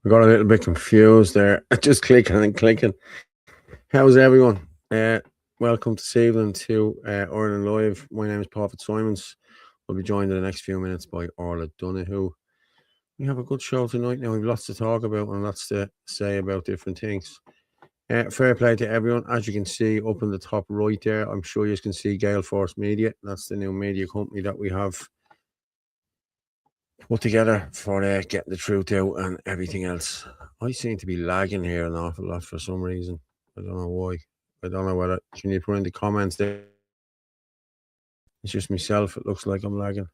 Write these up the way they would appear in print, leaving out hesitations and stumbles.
I got a little bit confused there. Just clicking and clicking. How's everyone? Welcome this evening to Ireland Live. My name is Paul Fitzsimons. We'll be joined in the next few minutes by Orla Donoghue. We have a good show tonight now. We've lots to talk about and lots to say about different things. Fair play to everyone. As you can see up in the top right there, I'm sure you can see Gale Force Media. That's the new media company that we have put together for getting the truth out and everything else. I seem to be lagging here an awful lot for some reason. I don't know why. I don't know whether. Can you put in the comments there? It's just myself. It looks like I'm lagging.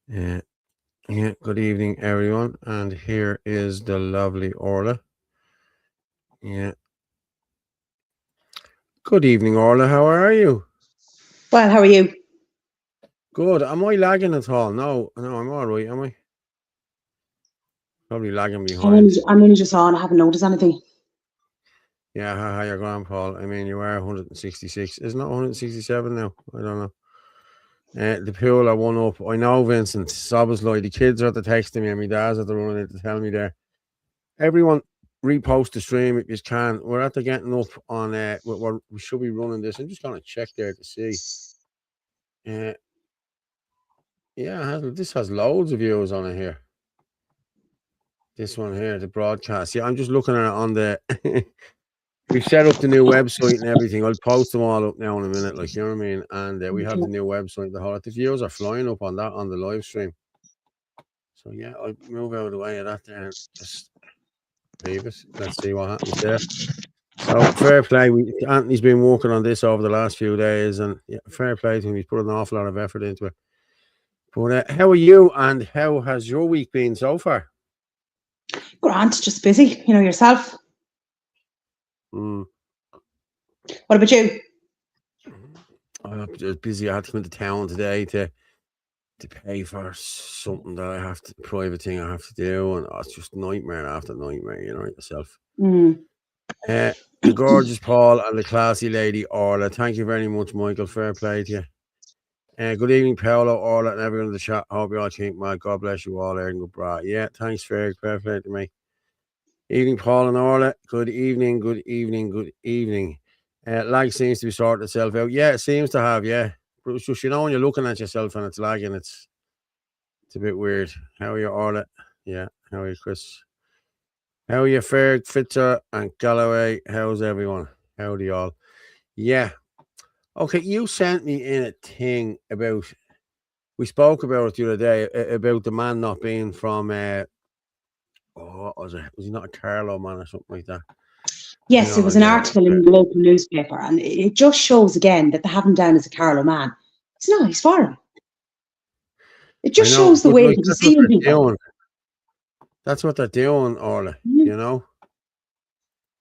Yeah. Good evening, everyone. And here is the lovely Orla. Yeah. Good evening, Orla. How are you? Well, how are you? Good. Am I lagging at all? No, I'm all right. Am I? Probably lagging behind. I'm only just on. I haven't noticed anything. Yeah, how you're going, Paul? I mean, you are 166. Isn't it 167 now? I don't know. The pool are one up. I know, Vincent. Obviously, the kids are at the texting me and my dad's at the running in to tell me there. Everyone repost the stream if you can. We're at the getting up on we should be running this. I'm just gonna check there to see. This has loads of views on it here. This one here, the broadcast. Yeah, I'm just looking at it on the we've set up the new website and everything. I'll post them all up now in a minute, like, you know what I mean? And we have the new website. The views are flying up on that on the live stream. So yeah, I'll move out of the way of that there and just leave it. Let's see what happens there. So fair play. Anthony's been working on this over the last few days, and yeah, fair play to him. He's put an awful lot of effort into it. But how are you, and how has your week been so far? Grant, just busy. You know yourself. What about you? I'm just busy. I had to come into town today to pay for something that I have to, private thing I have to do, and it's just nightmare after nightmare, you know yourself. The gorgeous Paul and the classy lady Orla. Thank you very much, Michael. Fair play to you. Good evening, Paolo, Orla, and everyone in the chat. Hope you all keep well. God bless you all, Aaron. Good bra. Yeah, thanks, fair play to me. Evening, Paul and Orla. Good evening, good evening, good evening. Lag seems to be sorting itself out. Yeah, it seems to have, yeah. But it's just, you know, when you're looking at yourself and it's lagging, it's a bit weird. How are you, Orla? Yeah, how are you, Chris? How are you, Ferg, Fitzer, and Galloway? How's everyone? Howdy, all. Yeah. Okay, you sent me in a thing about, we spoke about it the other day, about the man not being from, what was it? Was he not a Carlow man or something like that? Yes, it was an article in the local newspaper, and it just shows again that they have him down as a Carlow man. He's not, he's foreign. It just shows the way that he's seeing people. That's what they're doing, Orla, you know?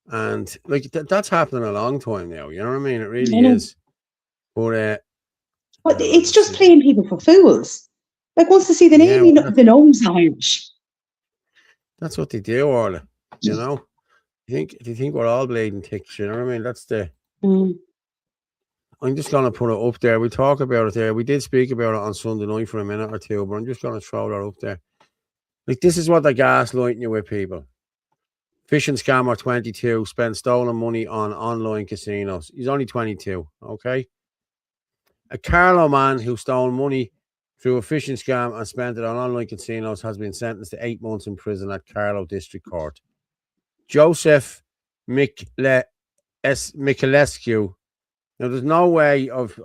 And like that's happening a long time now, you know what I mean? It really is. But it's just playing people for fools. Like once they see the name, the name's Irish. That's what they do, Orla. You know? Do you think we're all bleeding ticks, you know what I mean? That's the I'm just gonna put it up there. We talk about it there. We did speak about it on Sunday night for a minute or two, but I'm just gonna throw that up there. Like this is what they're gaslighting you with, people. Fishing scammer 22 spent stolen money on online casinos. He's only 22, okay? A Carlow man who stole money through a fishing scam and spent it on online casinos has been sentenced to 8 months in prison at Carlow District Court. Joseph Michalescu. Now, there's no way of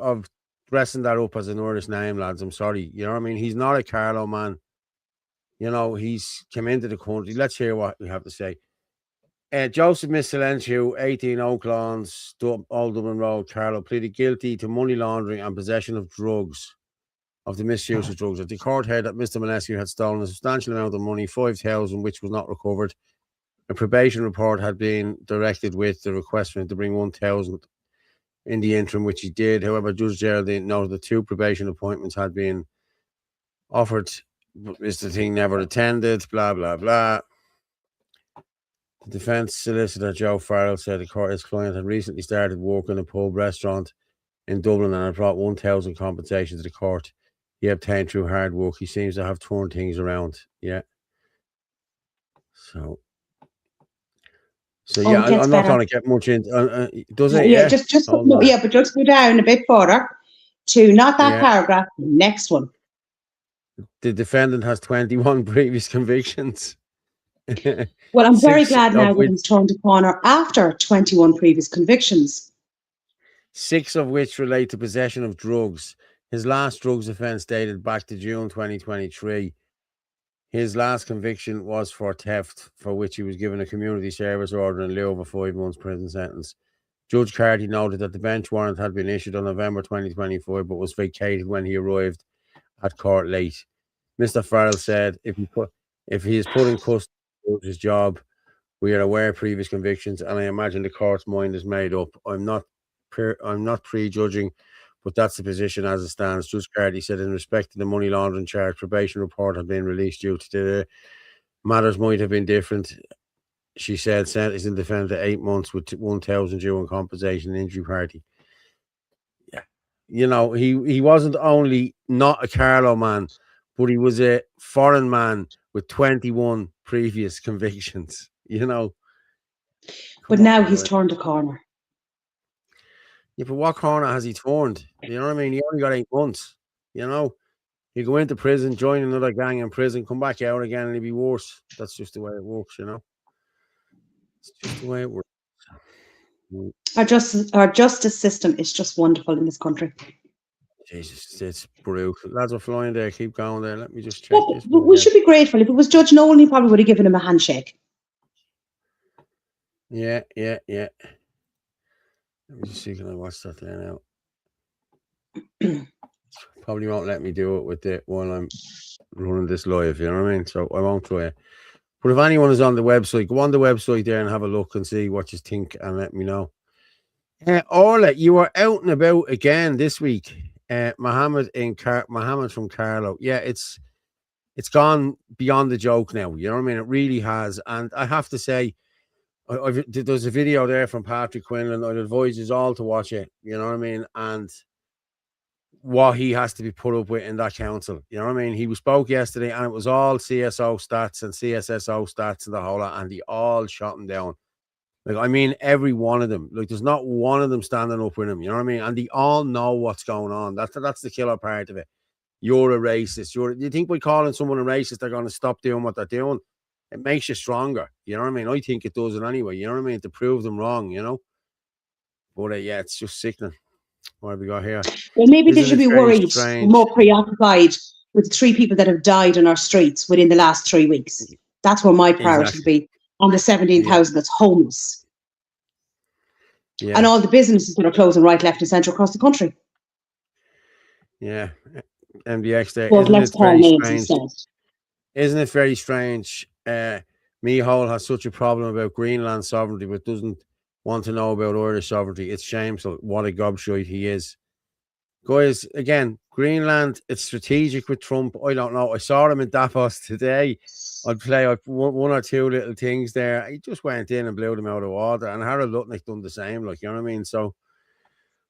dressing that up as an Irish name, lads. I'm sorry. You know what I mean? He's not a Carlow man. You know, he's come into the country. Let's hear what we have to say. Joseph Michalescu, 18 Oaklawn's, Old Dublin Road, Carlow, pleaded guilty to money laundering and possession of drugs, of the misuse of drugs. At the court heard that Mr. Michalescu had stolen a substantial amount of money, 5,000, which was not recovered. A probation report had been directed with the request for him to bring 1,000 in the interim, which he did. However, Judge Geraldine noted the 2 probation appointments had been offered, but Mr. Thing never attended, blah, blah, blah. The defence solicitor, Joe Farrell, said the court his client had recently started work in a pub restaurant in Dublin and had brought 1,000 compensation to the court. He obtained through hard work. He seems to have turned things around. Yeah. So yeah, I'm not going to get much into. Does it? Yeah. Just but just go down a bit further to not that paragraph. The next one. The defendant has 21 previous convictions. Well, I'm very glad now that he's turned a corner after 21 previous convictions. 6 of which relate to possession of drugs. His last drugs offence dated back to June 2023. His last conviction was for theft, for which he was given a community service order in lieu of a 5 months prison sentence. Judge Carty noted that the bench warrant had been issued on November 2024, but was vacated when he arrived at court late. Mr. Farrell said, if he is put in custody of his job, we are aware of previous convictions, and I imagine the court's mind is made up. I'm not prejudging, but that's the position as it stands. Judge Carty said, in respect to the money laundering charge, probation report had been released due to the matters might have been different. She said, sentencing the defendant to 8 months with 1,000 due on compensation and injury party. Yeah, you know, he wasn't only not a Carlow man, but he was a foreign man with 21 previous convictions. You know. But now he's turned a corner. Yeah, but what corner has he turned? You know what I mean? He only got 8 months. You know, you go into prison, join another gang in prison, come back out again, and he'll be worse. That's just the way it works, you know. It's just the way it works. Our justice system is just wonderful in this country. Jesus, it's brutal. Lads are flying there. Keep going there. Let me just check this. We should be grateful. If it was Judge Nolan, he probably would have given him a handshake. Yeah. Let me just see, can I watch that there now? Probably won't let me do it with it while I'm running this live, you know what I mean? So I won't try it. But if anyone is on the website, go on the website there and have a look and see what you think and let me know. Orla, you are out and about again this week. Mohammed from Carlow. Yeah, it's gone beyond the joke now. You know what I mean? It really has. And I have to say, there's a video there from Patrick Quinlan. I'd advise you all to watch it. You know what I mean? And what he has to be put up with in that council. You know what I mean? He spoke yesterday and it was all CSO stats and CSSO stats and the whole lot, and they all shot him down. Like, I mean, every one of them. Like, there's not one of them standing up with him. You know what I mean? And they all know what's going on. That's the killer part of it. You're a racist. You think by calling someone a racist, they're going to stop doing what they're doing? It makes you stronger. You know what I mean? I think it does it anyway. You know what I mean? To prove them wrong, you know? But yeah, it's just sickening. What have we got here? Well, maybe they should be worried, more preoccupied with the 3 people that have died on our streets within the last 3 weeks. That's where my priority would be, on the 17,000 that's homeless. Yeah. And all the businesses that are closing right, left and centre across the country. Yeah. MDX there. Well, let's call names instead. Isn't it very strange? Mihal has such a problem about Greenland sovereignty, but doesn't want to know about Irish sovereignty. It's shameful. What a gobshite he is. Guys, again, Greenland, it's strategic with Trump. I don't know. I saw him in Davos today. I'd play one or two little things there. He just went in and blew them out of the water. And Harold Lutnick done the same, like, you know what I mean? So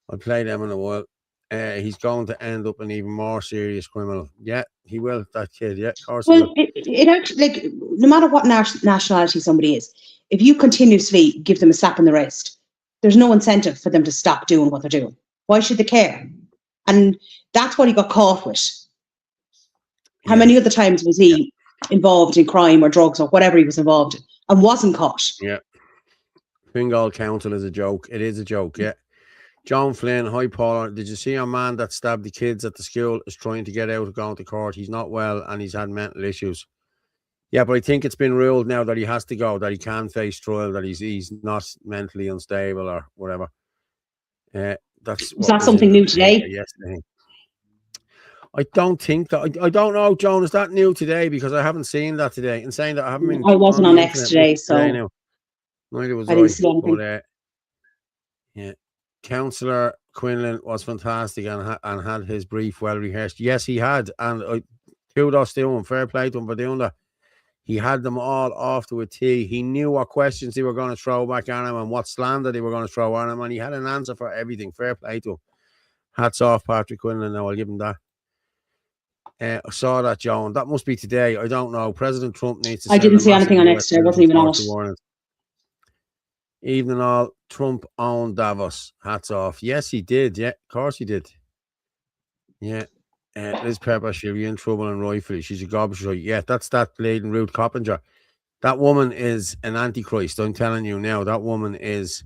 I'll play them in a while. He's going to end up an even more serious criminal. Yeah, he will, that kid. Yeah, of course he will. It actually, like, no matter what nationality somebody is, if you continuously give them a slap in the wrist, there's no incentive for them to stop doing what they're doing. Why should they care? And that's what he got caught with. How many other times was he involved in crime or drugs or whatever he was involved in and wasn't caught? Yeah. Fingal Council is a joke. It is a joke, yeah. John Flynn, hi Paul. Did you see a man that stabbed the kids at the school is trying to get out of going to court? He's not well and he's had mental issues. Yeah, but I think it's been ruled now that he has to go, that he can face trial, that he's not mentally unstable or whatever. That's was that something new today? Yesterday. I don't think that. I don't know, Joan. Is that new today? Because I haven't seen that today. And saying that I haven't been. I wasn't on X today, so neither was I didn't see anything. But yeah, Councillor Quinlan was fantastic and had his brief well rehearsed. Yes, he had, and kudos to him. Fair play to him for doing that. He had them all off to a T. He knew what questions they were going to throw back at him and what slander they were going to throw at him, and he had an answer for everything. Fair play to him. Hats off, Patrick Quinlan. Now I'll give him that. I saw that, Joan. That must be today. I don't know. President Trump needs to I send didn't a see massive anything on US X there. I wasn't military even on force it. to warn it. Evening all, Trump owned Davos. Hats off. Yes, he did. Yeah, of course he did. Yeah. Liz Pepper, she'll be in trouble and rightfully. She's a garbage. Yeah, that's that lady Ruth Coppinger. That woman is an antichrist. I'm telling you now. That woman is.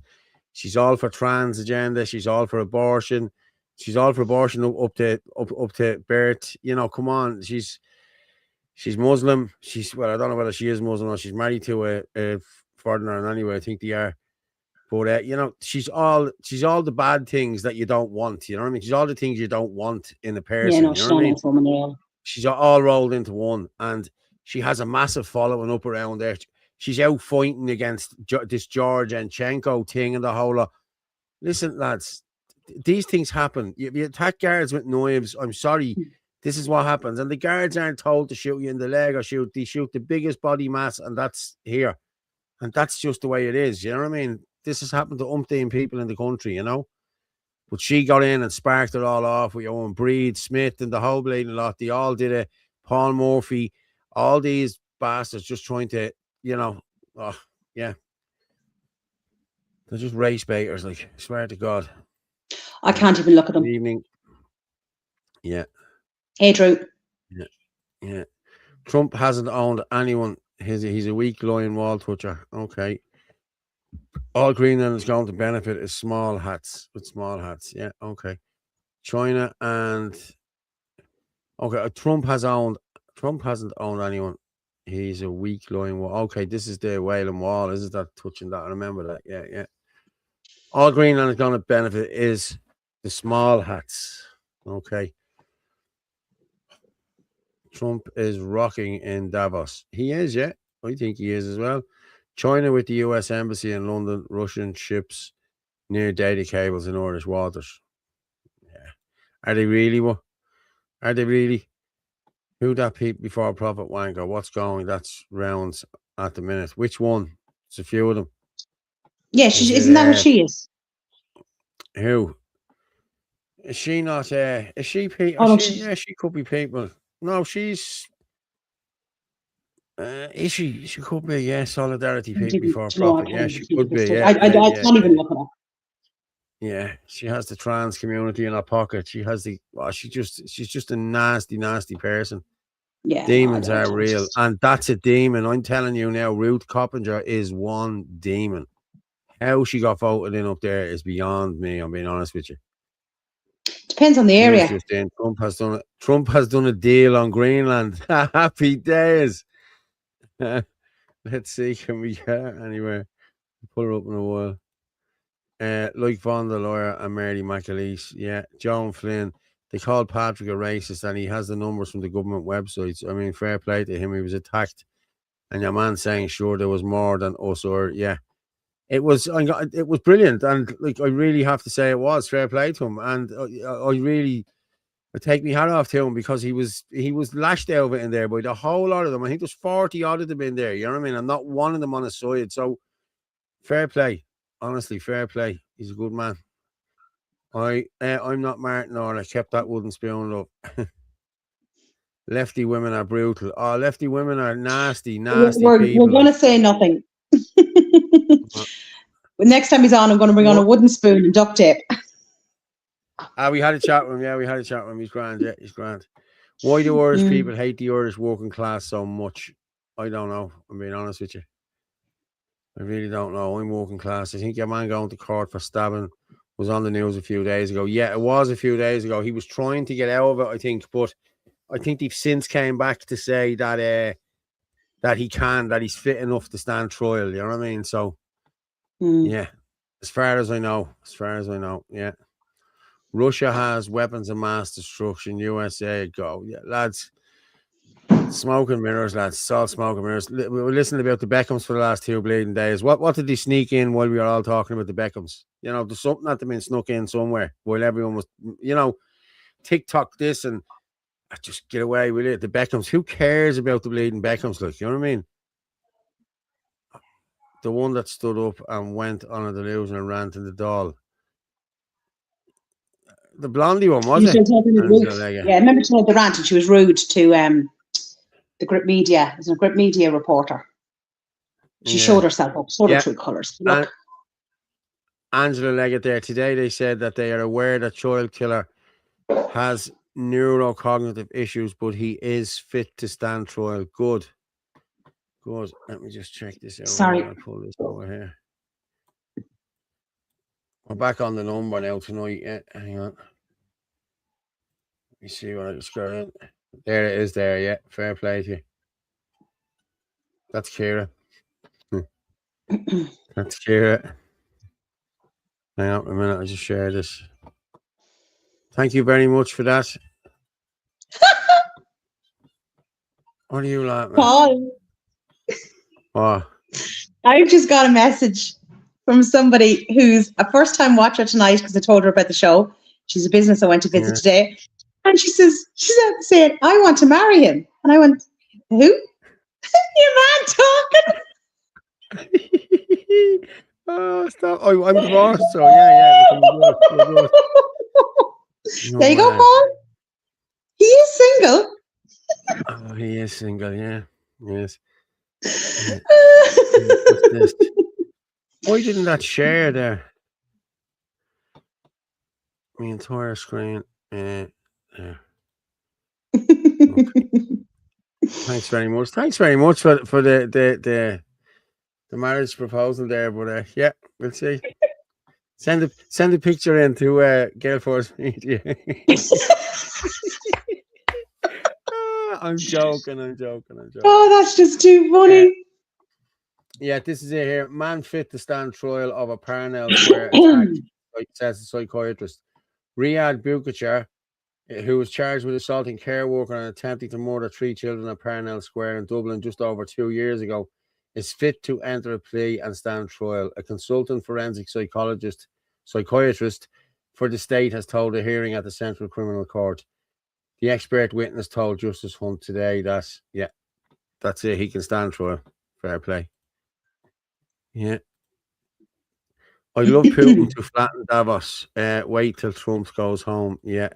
She's all for trans agenda. She's all for abortion. She's all for abortion up to birth. You know, come on. She's Muslim. Well, I don't know whether she is Muslim or she's married to a foreigner. Anyway, I think they are. But you know, she's all the bad things that you don't want. You know what I mean? She's all the things you don't want in a Yeah, person. no, You know she's what I not a mean? nice woman at all. She's all rolled into one, and she has a massive following up around there. She's out fighting against this George Enchenko thing and the whole lot. Listen, lads, these things happen. You attack guards with knives. I'm sorry. This is what happens. And the guards aren't told to shoot you in the leg or shoot. They shoot the biggest body mass, and that's here. And that's just the way it is. You know what I mean? This has happened to umpteen people in the country, you know? But she got in and sparked it all off with Owen Breed, Smith, and the whole bleeding lot. They all did it. Paul Murphy, all these bastards just trying to, you know, oh, yeah. They're just race baiters, like, I swear to God. I can't even look at Good them. evening. Yeah. Hey, Drew. Yeah. Trump hasn't owned anyone. He's a weak lying wall toucher. Okay. All Greenland is going to benefit is small hats with small hats. Yeah. Okay. China and okay. Trump hasn't owned anyone. He's a weak lying wall. Okay. This is the Wailing Wall. Is it that touching that? I remember that. Yeah. Yeah. All Greenland is going to benefit is the small hats. Okay. Trump is rocking in Davos. He is, yeah. I think he is as well. China with the US Embassy in London, Russian ships near data cables in Irish waters. Yeah. Are they really? What? Are they really? Who that people before Prophet Wanker? What's going? That's rounds at the minute. Which one? It's a few of them. Yeah, Is isn't that who it she is? who? Is she not? Is she? Oh, no, Yeah, she could be people. No, she's. Is she? She could be. Yeah, solidarity I people before you know, I Prophet. can't Yeah, even she think could of this be. stuff. Yeah, I yeah, yeah, can't even yeah. look at her. Yeah, she has the trans community in her pocket. She has the. Well, she's just a nasty, nasty person. Yeah, no, I Demons don't. are real, and that's a demon. I'm telling you now, Ruth Coppinger is one demon. How she got voted in up there is beyond me. I'm being honest with you. Depends on the She was area. just in. Trump has done a deal on Greenland. Happy days. Let's see, can we get her anywhere? Put her up in a while. Like Von der Lawyer and Mary McAleese. Yeah, John Flynn. They called Patrick a racist, and he has the numbers from the government websites. I mean, fair play to him. He was attacked, and your man saying, "Sure, there was more than us." Or yeah, it was. It was brilliant, and like I really have to say, it was fair play to him, and I take my hat off to him because he was lashed out of it in there by the whole lot of them. I think there's 40 odd of them in there. You know what I mean? And not one of them on his side. So fair play. Honestly, fair play. He's a good man. I'm not Martin or I kept that wooden spoon up. Lefty women are brutal. Oh, lefty women are nasty, nasty We're people. going to say nothing. Next time he's on, I'm going to bring on a wooden spoon and duct tape. We had a chat with him. Yeah, we had a chat with him. He's grand. Yeah, he's grand. Why do Irish people hate the Irish working class so much? I don't know. I'm being honest with you. I really don't know. I'm working class. I think your man going to court for stabbing was on the news a few days ago. Yeah, it was a few days ago. He was trying to get out of it, I think, but I think they've since came back to say that that he's fit enough to stand trial. You know what I mean? So yeah, as far as I know, yeah. Russia has weapons of mass destruction. USA go. Yeah, lads. Smoke and mirrors, lads. It's all smoke and mirrors. We were listening about the Beckhams for the last 2 bleeding days. What did they sneak in while we were all talking about the Beckhams? You know, there's something that had been snuck in somewhere while everyone was, you know, TikTok this and just get away with it. The Beckhams. Who cares about the bleeding Beckhams? Like, you know what I mean? The one that stood up and went on a delusion and rant in the doll. the blondie one, was You it? should talk about Angela Ruth. Leggett. Yeah, I remember she had the rant and she was rude to the Grip Media. It was a Grip Media reporter. She showed herself up, showed her true colours. Look. Angela Leggett there. Today they said that they are aware that child killer has neurocognitive issues, but he is fit to stand trial. Good. Let me just check this out. Sorry. I'm going to pull this over here. We're back on the number now tonight. Yeah, hang on. Let me see what I just got in. There it is there, yeah. Fair play to you. That's Kira. That's Kira. Hang on a minute, I just shared this. Thank you very much for that. What are you laughing at? Paul. Oh. I've just got a message from somebody who's a first-time watcher tonight because I told her about the show. She's a business I went to visit today. And she's saying, I want to marry him. And I went, who? Your man talking. Oh, stop. I'm divorced, so yeah. We're good. There you go, Paul. He is single. Oh, he is single, yeah. Yes. Why didn't that share there? My entire screen. There. Okay. Thanks very much for the marriage proposal there, but yeah, we'll see. Send a picture in to Gale Force Media. I'm joking. Oh, that's just too funny. Yeah, this is it here. Man fit to stand trial of a Parnell Square attack, says the psychiatrist. Riyad Bukachar, who was charged with assaulting care worker and attempting to murder 3 children at Parnell Square in Dublin just over 2 years ago, is fit to enter a plea and stand trial. A consultant forensic psychiatrist for the state has told a hearing at the Central Criminal Court. The expert witness told Justice Hunt today that, yeah, that's it. He can stand trial. Fair play. Yeah. I love Putin to flatten Davos. Wait till Trump goes home. Yeah.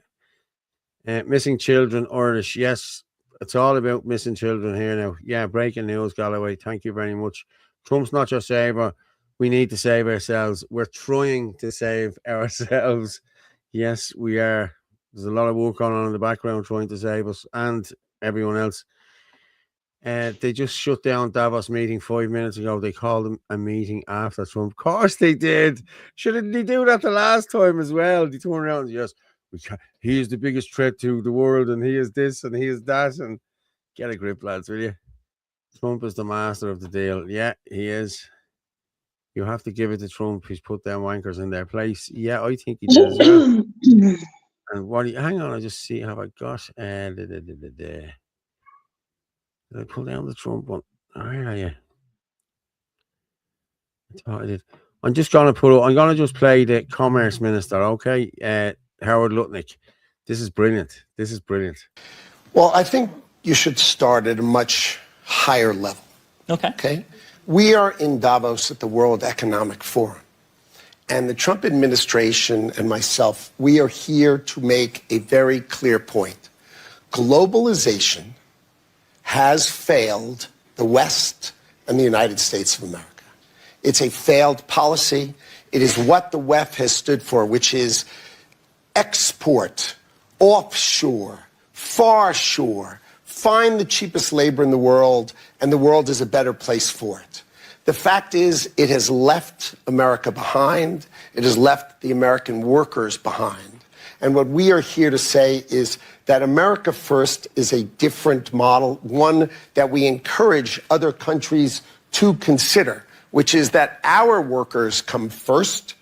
Missing children, Irish. Yes, it's all about missing children here now. Yeah, breaking news, Galloway. Thank you very much. Trump's not your savior. We need to save ourselves. We're trying to save ourselves. Yes, we are. There's a lot of work going on in the background trying to save us and everyone else. They just shut down Davos meeting 5 minutes ago. They called them a meeting after Trump. Of course they did. Shouldn't they do that the last time as well? They turn around and yes, he is the biggest threat to the world, and he is this and he is that. And get a grip, lads, will you? Trump is the master of the deal. Yeah, he is. You have to give it to Trump. He's put them wankers in their place. Yeah, I think he did as well. And hang on, I just see, have I got did I pull down the Trump one? Where are you? I thought I did. I'm just going to just play the Commerce Minister, okay? Howard Lutnick. This is brilliant. Well, I think you should start at a much higher level. Okay? We are in Davos at the World Economic Forum. And the Trump administration and myself, we are here to make a very clear point. Globalization has failed the West and the United States of America. It's a failed policy. It is what the WEF has stood for, which is export, offshore, far shore, find the cheapest labor in the world, and the world is a better place for it. The fact is, it has left America behind. It has left the American workers behind. And what we are here to say is that America First is a different model, one that we encourage other countries to consider, which is that our workers come first.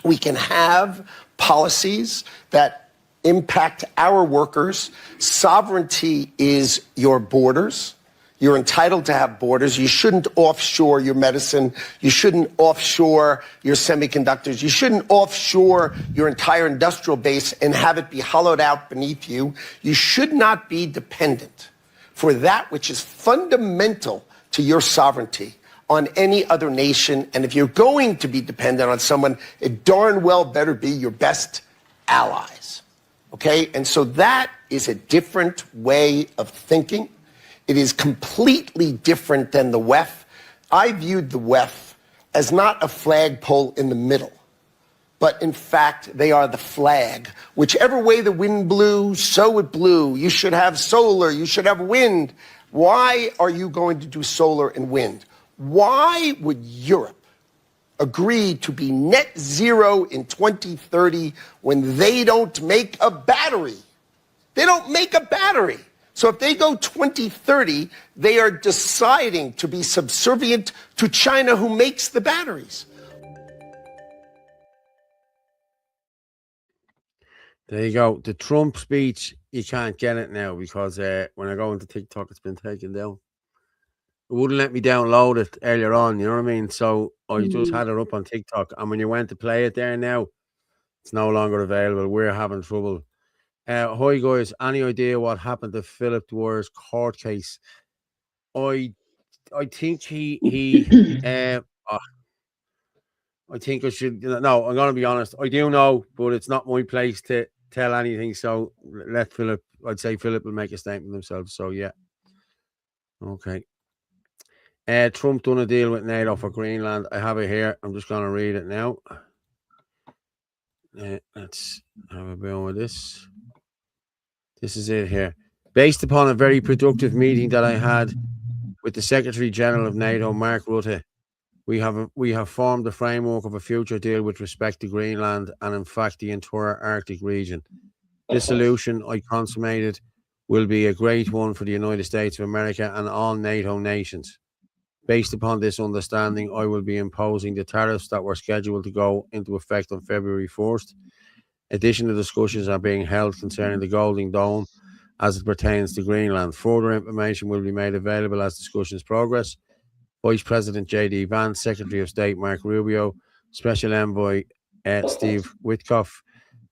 We can have policies that impact our workers. Sovereignty is your borders. You're entitled to have borders. You shouldn't offshore your medicine. You shouldn't offshore your semiconductors. You shouldn't offshore your entire industrial base and have it be hollowed out beneath you. You should not be dependent for that which is fundamental to your sovereignty on any other nation. And if you're going to be dependent on someone, it darn well better be your best allies. Okay? And so that is a different way of thinking. It is completely different than the WEF. I viewed the WEF as not a flagpole in the middle, but in fact, they are the flag. Whichever way the wind blew, so it blew. You should have solar, you should have wind. Why are you going to do solar and wind? Why would Europe agree to be net zero in 2030 when they don't make a battery? They don't make a battery. So if they go 2030, they are deciding to be subservient to China, who makes the batteries. There you go. The Trump speech, you can't get it now because when I go into TikTok, it's been taken down. It wouldn't let me download it earlier on, you know what I mean? So I just had it up on TikTok. And when you went to play it there now, it's no longer available. We're having trouble. Hi, guys. Any idea what happened to Philip Dwyer's court case? I think I think I should. No, I'm going to be honest. I do know, but it's not my place to tell anything. So let Philip. I'd say Philip will make a statement himself. So yeah. Okay. Trump done a deal with NATO for Greenland. I have it here. I'm just going to read it now. Let's have a bit with this. This is it here. Based upon a very productive meeting that I had with the Secretary General of NATO, Mark Rutte, we have formed the framework of a future deal with respect to Greenland and, in fact, the entire Arctic region. This solution I consummated will be a great one for the United States of America and all NATO nations. Based upon this understanding, I will be imposing the tariffs that were scheduled to go into effect on February 1st. Additional discussions are being held concerning the Golden Dome as it pertains to Greenland. Further information will be made available as discussions progress. Vice President J.D. Vance, Secretary of State Mark Rubio, Special Envoy Steve Witkoff,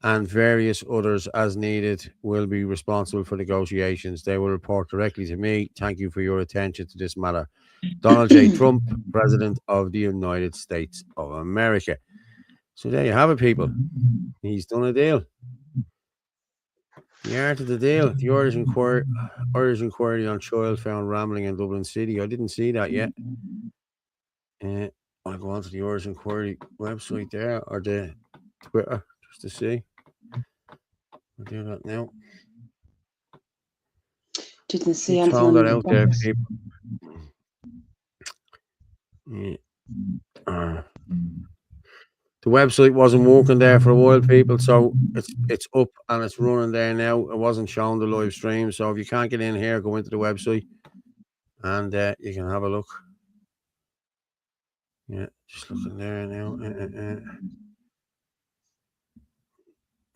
and various others as needed will be responsible for negotiations. They will report directly to me. Thank you for your attention to this matter. Donald J. Trump, President of the United States of America. So there you have it, people. He's done a deal. The art of the deal. The Irish inquiry on child found rambling in Dublin City. I didn't see that yet. I'll go on to the Irish Inquiry website there, or the Twitter, just to see. I'll do that now. Didn't see anything. Throw that out there, people. Yeah. The website wasn't working there for a while, people, so it's up and it's running there now. It wasn't showing the live stream, so if you can't get in here, go into the website and you can have a look. Yeah, just looking there now.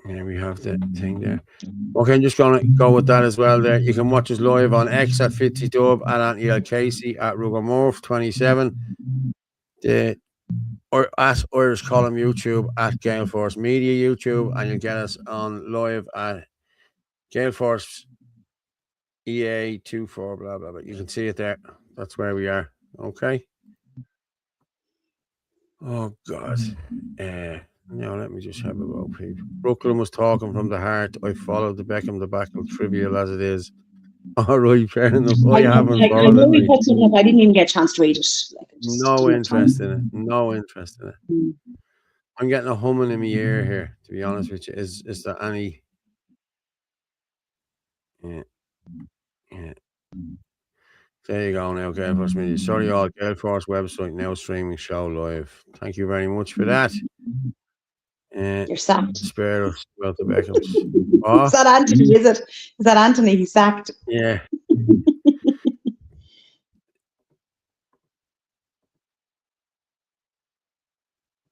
Yeah, we have the thing there. Okay, I'm just going to go with that as well there. You can watch us live on X at FitzyDub, at Anthony L. Casey, at Rugamorph27, or at Irish Column YouTube, at Gale Force Media YouTube, and you'll get us on live at Gale Force EA24, blah, blah, blah. You can see it there. That's where we are. Okay. Oh, God. Now, let me just have a look, people. Brooklyn was talking from the heart. I followed the Beckham debacle, trivial as it is. All right, fair enough. I haven't followed I know we put something up. I didn't even get a chance to read it. No interest in it. No interest in it. I'm getting a humming in my ear here, to be honest with you. Is there any... Yeah. There you go now, Gale Force Media. Sorry, all. Gale Force website now streaming show live. Thank you very much for that. You're sacked. Spare us about the Beckhams. Is that Anthony, is it? Is that Anthony? He's sacked. Yeah.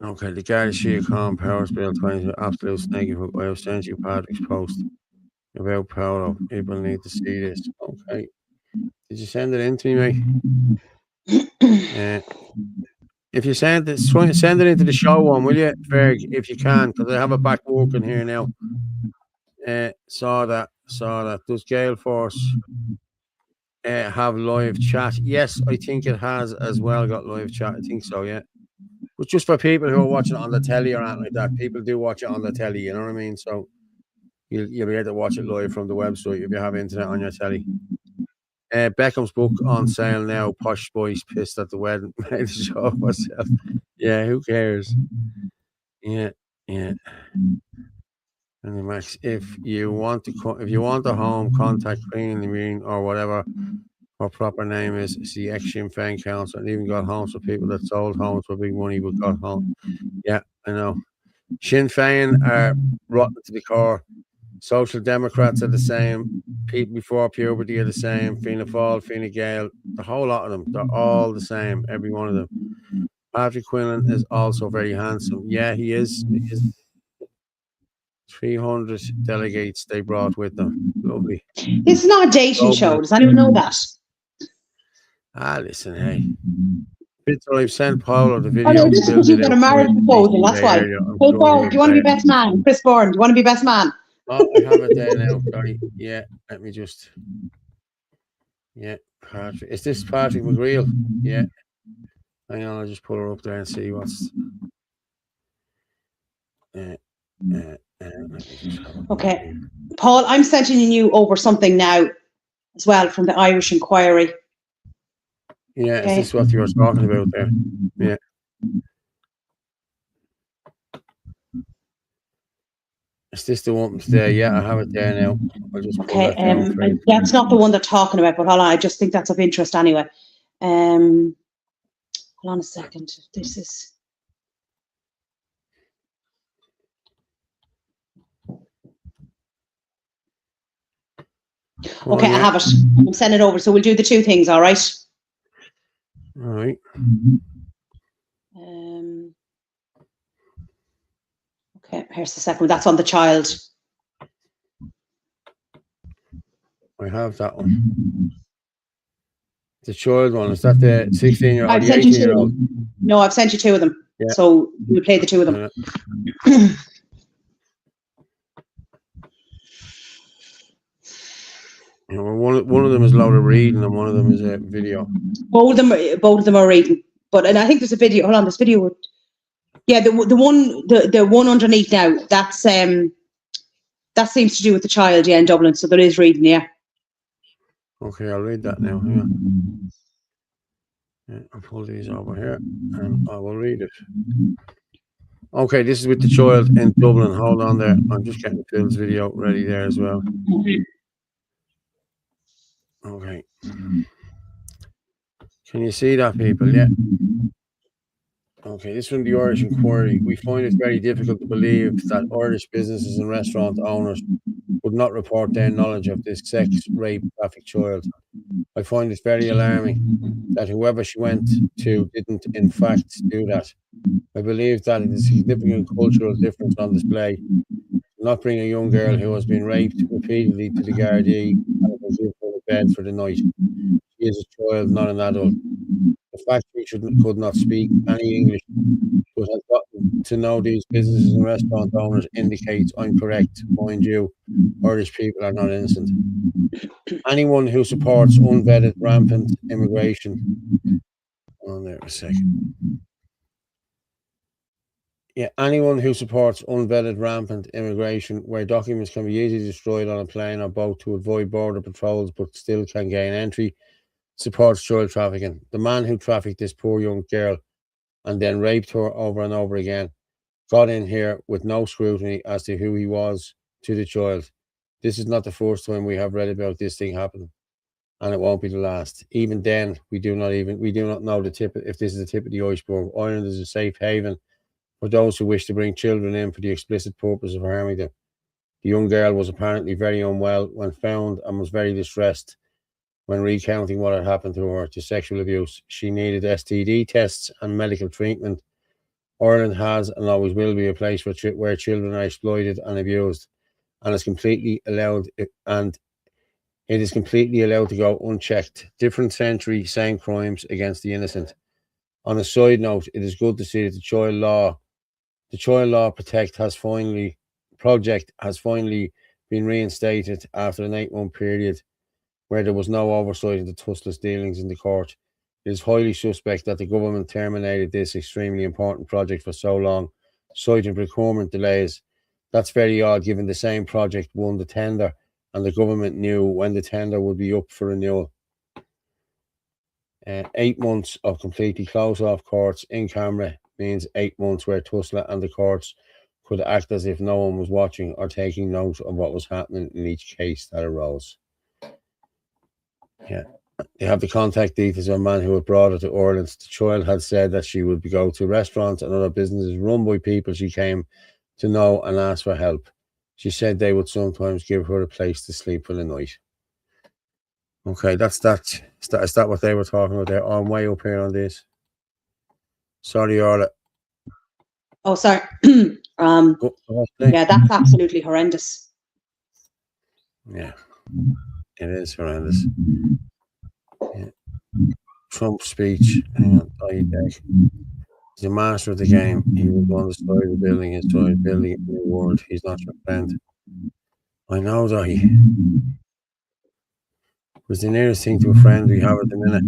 Okay, the Garda Powers Bill 20 absolute snake. I have sent you Patrick's post about Paolo. People need to see this. Okay. Did you send it in to me, mate? If you send it into the show one, will you, Ferg, if you can, because I have it back working here now. Saw that. Does Gale Force have live chat? Yes, I think it has as well got live chat. I think so, yeah. But just for people who are watching it on the telly or anything like that, people do watch it on the telly, you know what I mean? So you'll be able to watch it live from the website if you have internet on your telly. Beckham's book on sale now. Posh Spice pissed at the wedding. Made the show herself. Yeah, who cares? Yeah. And then Max, if you want a home, contact Cleaning the Mean or whatever her proper name is. The ex Sinn Féin council, and even got homes for people that sold homes for big money but got home. Yeah, I know. Sinn Féin are rotten to the core. Social Democrats are the same. People before puberty are the same. Fianna Fáil, Fine Gael, the whole lot of them, they're all the same, every one of them. Patrick Quillen is also very handsome. Yeah, he is. 300 delegates they brought with them. Lovely. This is not a dating show. Does anyone know that? Listen, hey. I've sent Paolo the video. Oh, no, this is because you've got a marriage proposal. That's why. Hey, Paul, do you want to be best man? Chris Bourne, do you want to be best man? Oh, I have it there now. Sorry. Yeah, let me just. Yeah, Patrick. Is this Patrick McGreal? Yeah. Hang on, I'll just pull her up there and see what's. Okay. Paul, I'm sending you over something now as well from the Irish Inquiry. Yeah, okay. Is this what you were talking about there? Yeah. Is this the one today? Yeah, I have it there now. I'll just okay, that's not the one they're talking about, but hold on, I just think that's of interest anyway. Hold on a second. This is. Okay, I have it. I'm sending it over. So we'll do the two things, all right? All right. Okay, here's the second one. That's on the child. I have that one. The child one. Is that the 16-year-old? I've sent you 2. No, I've sent you 2 of them. Yeah. So we play the 2 of them. One of them is loaded reading and one of them is a video. Both of them are reading, and I think there's a video. Hold on, this video. Yeah, the one underneath now. That seems to do with the child. Yeah, in Dublin. So there is reading. Yeah. Okay, I'll read that now. Yeah, I'll pull these over here and I will read it. Okay, this is with the child in Dublin. Hold on there. I'm just getting Phil's video ready there as well. Okay. Can you see that, people? Yeah. Okay, this is from the Irish Inquiry. We find it very difficult to believe that Irish businesses and restaurant owners would not report their knowledge of this sex rape trafficked child. I find it very alarming that whoever she went to didn't in fact do that. I believe that it is a significant cultural difference on display. Not bring a young girl who has been raped repeatedly to the Gardaí and was given to bed for the night. She is a child, not an adult. The fact we could not speak any English but has gotten to know these businesses and restaurant owners indicates I'm correct. Mind you, Irish people are not innocent. Anyone who supports unvetted, rampant immigration. On there a second. Yeah, anyone who supports unvetted, rampant immigration, where documents can be easily destroyed on a plane or boat to avoid border patrols but still can gain entry, supports child trafficking. The man who trafficked this poor young girl and then raped her over and over again got in here with no scrutiny as to who he was to the child. This is not the first time we have read about this thing happening, and it won't be the last. Even then, we do not know the tip. If this is the tip of the iceberg, Ireland is a safe haven for those who wish to bring children in for the explicit purpose of harming them. The young girl was apparently very unwell when found and was very distressed when recounting what had happened to her to sexual abuse. She needed STD tests and medical treatment. Ireland has and always will be a place where children are exploited and abused, and is completely allowed. And it is completely allowed to go unchecked. Different century, same crimes against the innocent. On a side note, it is good to see that the Child Law Project has finally been reinstated after an 8-month period where there was no oversight of the trustless dealings in the court. It is highly suspect that the government terminated this extremely important project for so long, citing procurement delays. That's very odd, given the same project won the tender and the government knew when the tender would be up for renewal. 8 months of completely closed off courts in camera means 8 months where Tusla and the courts could act as if no one was watching or taking note of what was happening in each case that arose. Yeah. They have the contact details of a man who had brought her to Ireland. The child had said that she would go to restaurants and other businesses run by people she came to know and ask for help. She said they would sometimes give her a place to sleep for the night. Okay, that's that. Is that what they were talking about there? I'm way up here on this. Sorry, Orla. Oh, sorry. Yeah, that's absolutely horrendous. Yeah, it is horrendous. Yeah. Trump's speech. Hang on, he's a master of the game. He was on the side of building his side, building a new world. He's not your friend. I know that he was the nearest thing to a friend we have at the minute.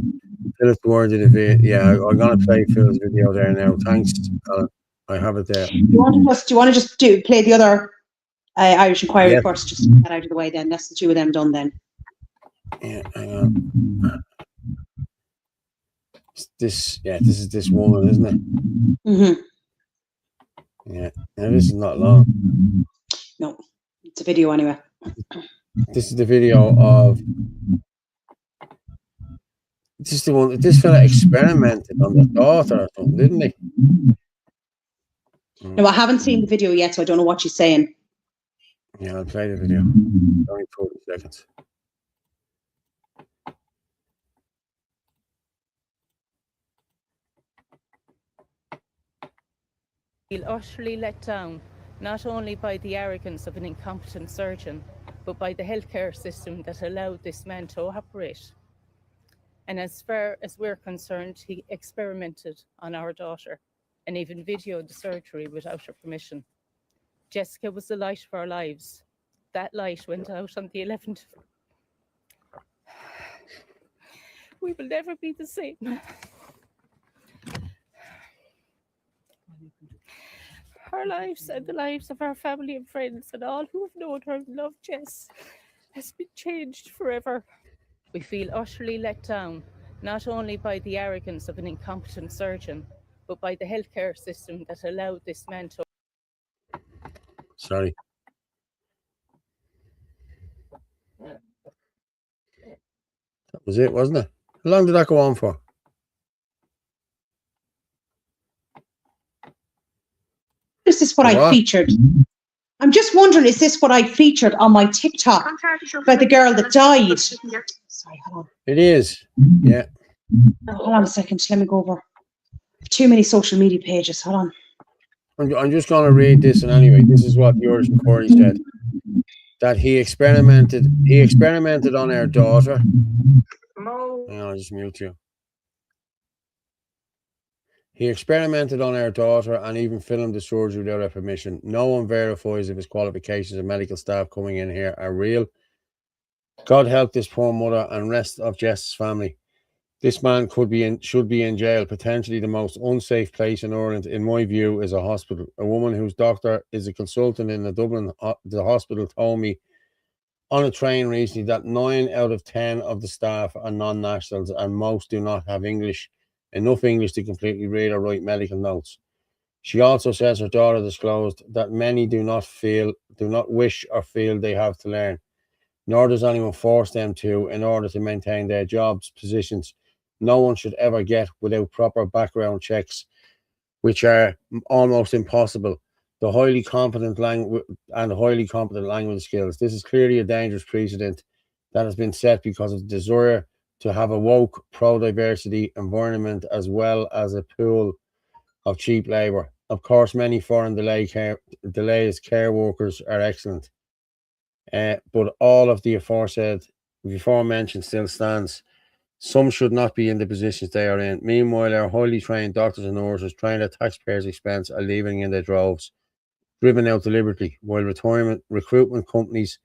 Phil's word in the video. Yeah, I'm gonna play Phil's video there now. Thanks, Alan. I have it there. Do you want to just play the other Irish Inquiry first, just to get that out of the way? Then that's the two of them done. Then. Yeah, hang on. This is this woman, isn't it? Mm-hmm. Yeah, now this is not long. No, it's a video anyway. This is the video of. This is the one. This fella experimented on the daughter or something, didn't he? No, I haven't seen the video yet, so I don't know what she's saying. Yeah, I'll play the video. Only 40 seconds. Feel utterly let down, not only by the arrogance of an incompetent surgeon, but by the healthcare system that allowed this man to operate. And as far as we're concerned, he experimented on our daughter and even videoed the surgery without her permission. Jessica was the light of our lives. That light went out on the 11th. We will never be the same. Our lives and the lives of our family and friends and all who have known her and loved Jess has been changed forever. We feel utterly let down, not only by the arrogance of an incompetent surgeon, but by the healthcare system that allowed this man to... Sorry. That was it, wasn't it? How long did that go on for? Is this what I featured? I'm just wondering, is this what I featured on my TikTok about the girl that died? Sorry, hold on. It is. Yeah. Oh, hold on a second. Let me go over. Too many social media pages. Hold on. I'm just going to read this, and anyway, this is what the Irish Inquiry said. That he experimented on our daughter. Hang on, I'll just mute you. He experimented on our daughter and even filmed the surgery without her permission. No one verifies if his qualifications and medical staff coming in here are real. God help this poor mother and rest of Jess's family. This man should be in jail. Potentially the most unsafe place in Ireland, in my view, is a hospital. A woman whose doctor is a consultant in the Dublin hospital told me on a train recently that 9 out of 10 of the staff are non-nationals and most do not have enough English to completely read or write medical notes. She also says her daughter disclosed that many do not wish or feel they have to learn, nor does anyone force them to in order to maintain their jobs, positions. No one should ever get without proper background checks, which are almost impossible. The highly competent language skills. This is clearly a dangerous precedent that has been set because of the desire to have a woke, pro-diversity environment as well as a pool of cheap labour. Of course, many foreign delays care workers are excellent. But all of the aforementioned still stands. Some should not be in the positions they are in. Meanwhile, our highly trained doctors and nurses, trained at taxpayers' expense, are leaving in their droves, driven out deliberately, while recruitment companies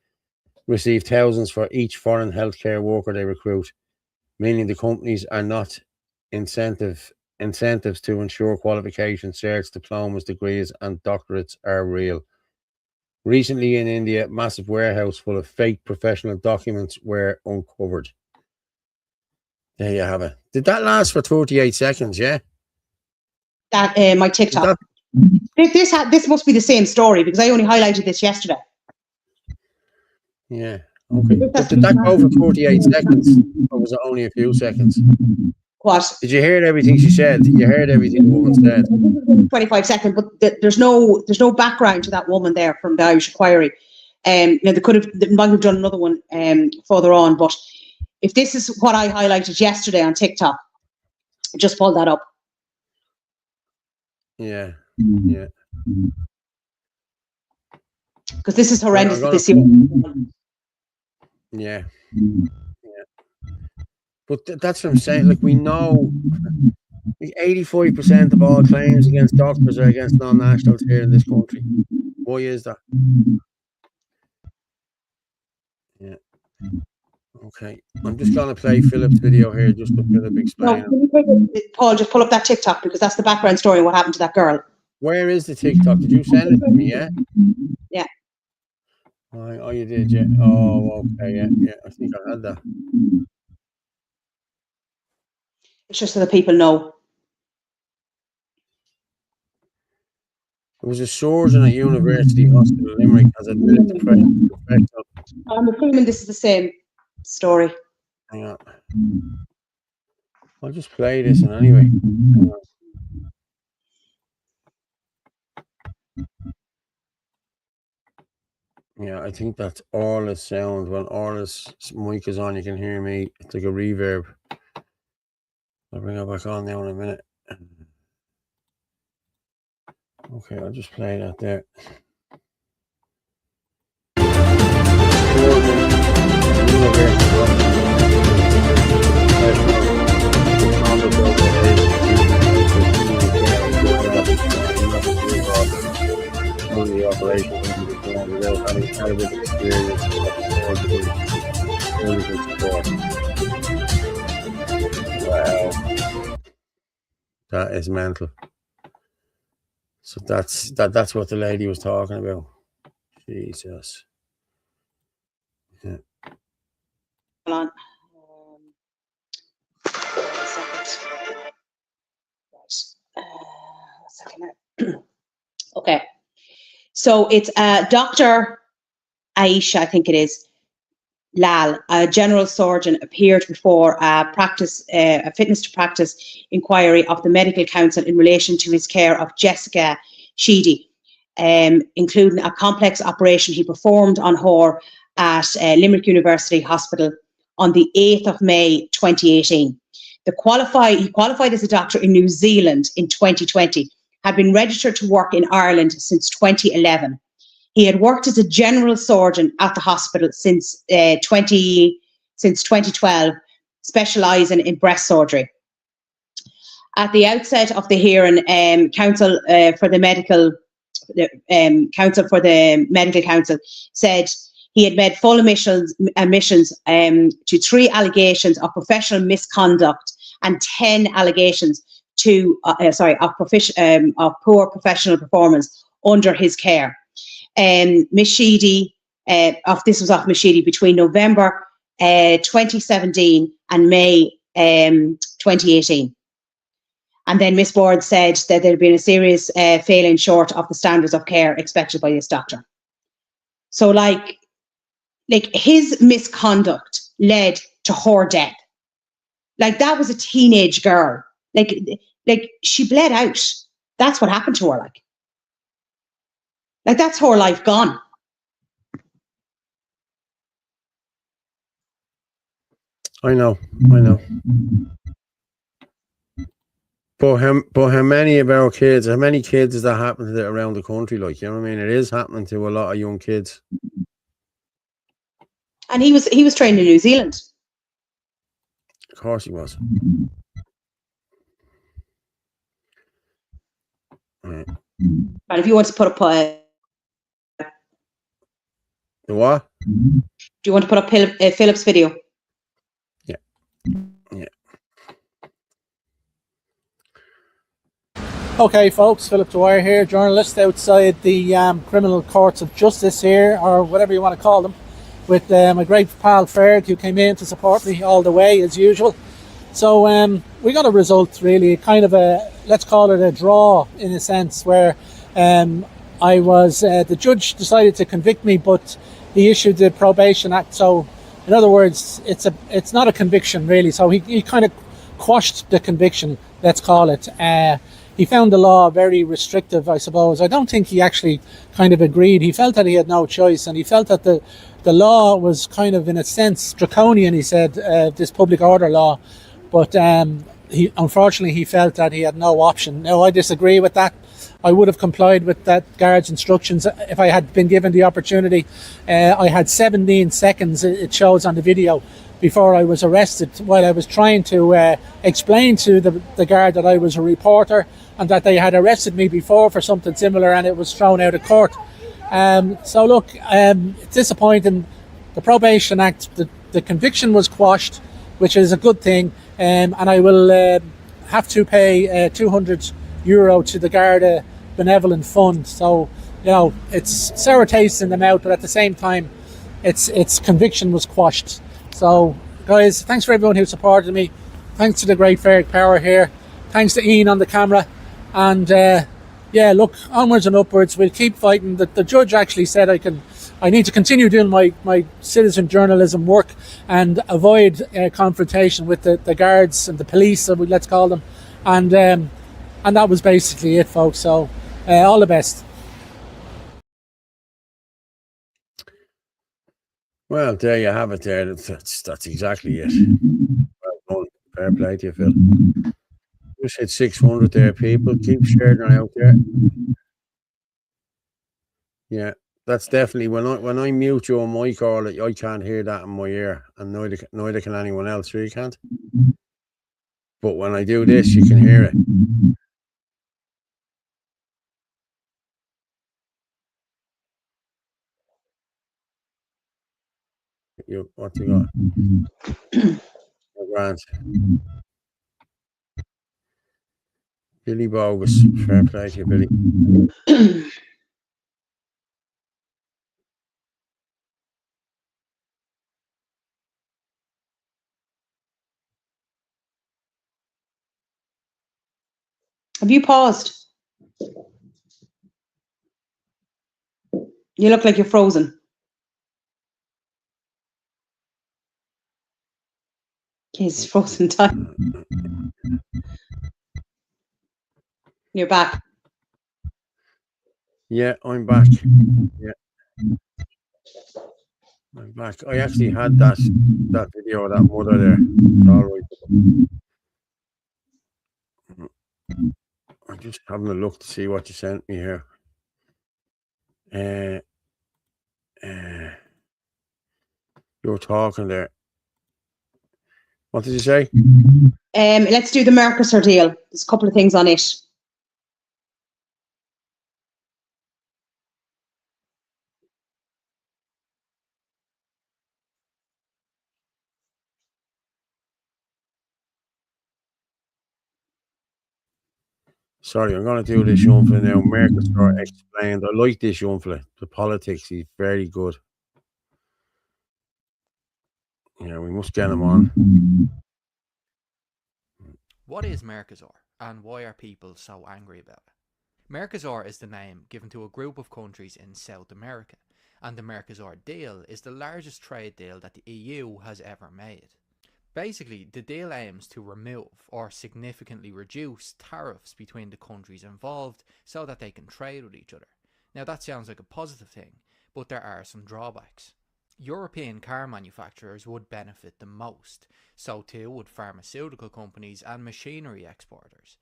receive thousands for each foreign healthcare worker they recruit, meaning the companies are not incentives to ensure qualification, certs, diplomas, degrees, and doctorates are real. Recently in India, a massive warehouse full of fake professional documents were uncovered. There you have it. Did that last for 38 seconds? Yeah. That my TikTok. This must be the same story because I only highlighted this yesterday. Yeah. Okay. But did that go for 48 seconds, or was it only a few seconds? What? Did you hear everything she said? You heard everything the woman said. 25 seconds, but there's no background to that woman there from the Irish Inquiry. They might have done another one further on, but if this is what I highlighted yesterday on TikTok, just pull that up. Yeah. Yeah. Because this is horrendous. Yeah. But that's what I'm saying. Like, we know 85% of all claims against doctors are against non-nationals here in this country. Why is that? Yeah. Okay. I'm just going to play Philip's video here just to Philip explain. No, Paul, just pull up that TikTok because that's the background story of what happened to that girl. Where is the TikTok? Did you send it to me? Yeah. Yeah. Oh, you did, yeah. Oh, okay, yeah. I think I had that. It's just so that people know. There was a surgeon at University Hospital Limerick has admitted to professional. I'm assuming this is the same story. Hang on. I'll just play this and anyway. Yeah, I think that's Orla's sound. When Orla's mic is on, you can hear me. It's like a reverb. I'll bring it back on now in a minute. Okay, I'll just play that there. The operation without having adequate experience Wow, that is mental. So that's what the lady was talking about. Jesus. Yeah. Hold on. A second. Okay. So it's Dr. Aisha, I think it is, Lal, a general surgeon, appeared before a fitness to practice inquiry of the Medical Council in relation to his care of Jessica Sheedy, including a complex operation he performed on her at Limerick University Hospital on the 8th of May 2018. He qualified as a doctor in New Zealand in 2020, had been registered to work in Ireland since 2011. He had worked as a general surgeon at the hospital since 2012, specialising in breast surgery. At the outset of the hearing, Council for the Medical Council said he had made full admissions to 3 allegations of professional misconduct and 10 allegations of poor professional performance under his care. Miss Sheedy, this was off Miss Sheedy between November 2017 and May 2018. And then Miss Ward said that there had been a serious failing short of the standards of care expected by this doctor. So like his misconduct led to her death. Like, that was a teenage girl. Like she bled out. That's what happened to her. Like that's her life gone. I know. But how many of our kids, how many kids does that happen to around the country? Like, you know what I mean? It is happening to a lot of young kids. And he was trained in New Zealand. Of course he was. Right. And if you want to put up the what? Do you want to put up Philip's video? Yeah. Okay, folks, Philip Dwyer here, journalist outside the criminal courts of justice here, or whatever you want to call them, with my great pal Ferg, who came in to support me all the way, as usual. So we got a result, really, kind of a, let's call it a draw, in a sense, where the judge decided to convict me, but he issued the Probation Act. So, in other words, it's not a conviction, really. So he kind of quashed the conviction, let's call it. He found the law very restrictive, I suppose. I don't think he actually kind of agreed. He felt that he had no choice, and he felt that the law was kind of, in a sense, draconian, he said, this public order law. But unfortunately, he felt that he had no option. Now, I disagree with that. I would have complied with that guard's instructions if I had been given the opportunity. I had 17 seconds, it shows on the video, before I was arrested, while I was trying to explain to the guard that I was a reporter and that they had arrested me before for something similar, and it was thrown out of court. So look, it's disappointing. The Probation Act, the conviction was quashed, which is a good thing, and I will have to pay €200 to the Garda Benevolent Fund. So, you know, it's sour taste in the mouth, but at the same time, its conviction was quashed. So, guys, thanks for everyone who supported me. Thanks to the great Ferg Power here. Thanks to Ian on the camera. And yeah, look, onwards and upwards. We'll keep fighting. The judge actually said I need to continue doing my citizen journalism work and avoid confrontation with the guards and the police, let's call them. And that was basically it, folks. So all the best. Well, there you have it there. That's exactly it. Well done. Fair play to you, Phil. Just hit 600 there, people. Keep sharing it out there. Yeah, that's definitely, when I mute your mic, or I can't hear that in my ear, and neither can anyone else. You can't. But when I do this, you can hear it. What you got? Grant. Billy Bogus. Fair play to you, Billy. Have you paused? You look like you're frozen. He's frozen time. You're back. Yeah, I'm back. Yeah, I'm back. I actually had that video of that mother there. All right. I'm just having a look to see what you sent me here. You're talking there. What did you say? Let's do the Mercosur deal. There's a couple of things on it. Sorry, I'm going to do this young fella now. Mercosur explained. I like this young fella. The politics, he's very good. Yeah, we must get him on. What is Mercosur, and why are people so angry about it? Mercosur is the name given to a group of countries in South America, and the Mercosur deal is the largest trade deal that the EU has ever made. Basically, the deal aims to remove or significantly reduce tariffs between the countries involved so that they can trade with each other. Now that sounds like a positive thing, but there are some drawbacks. European car manufacturers would benefit the most, so too would pharmaceutical companies and machinery exporters.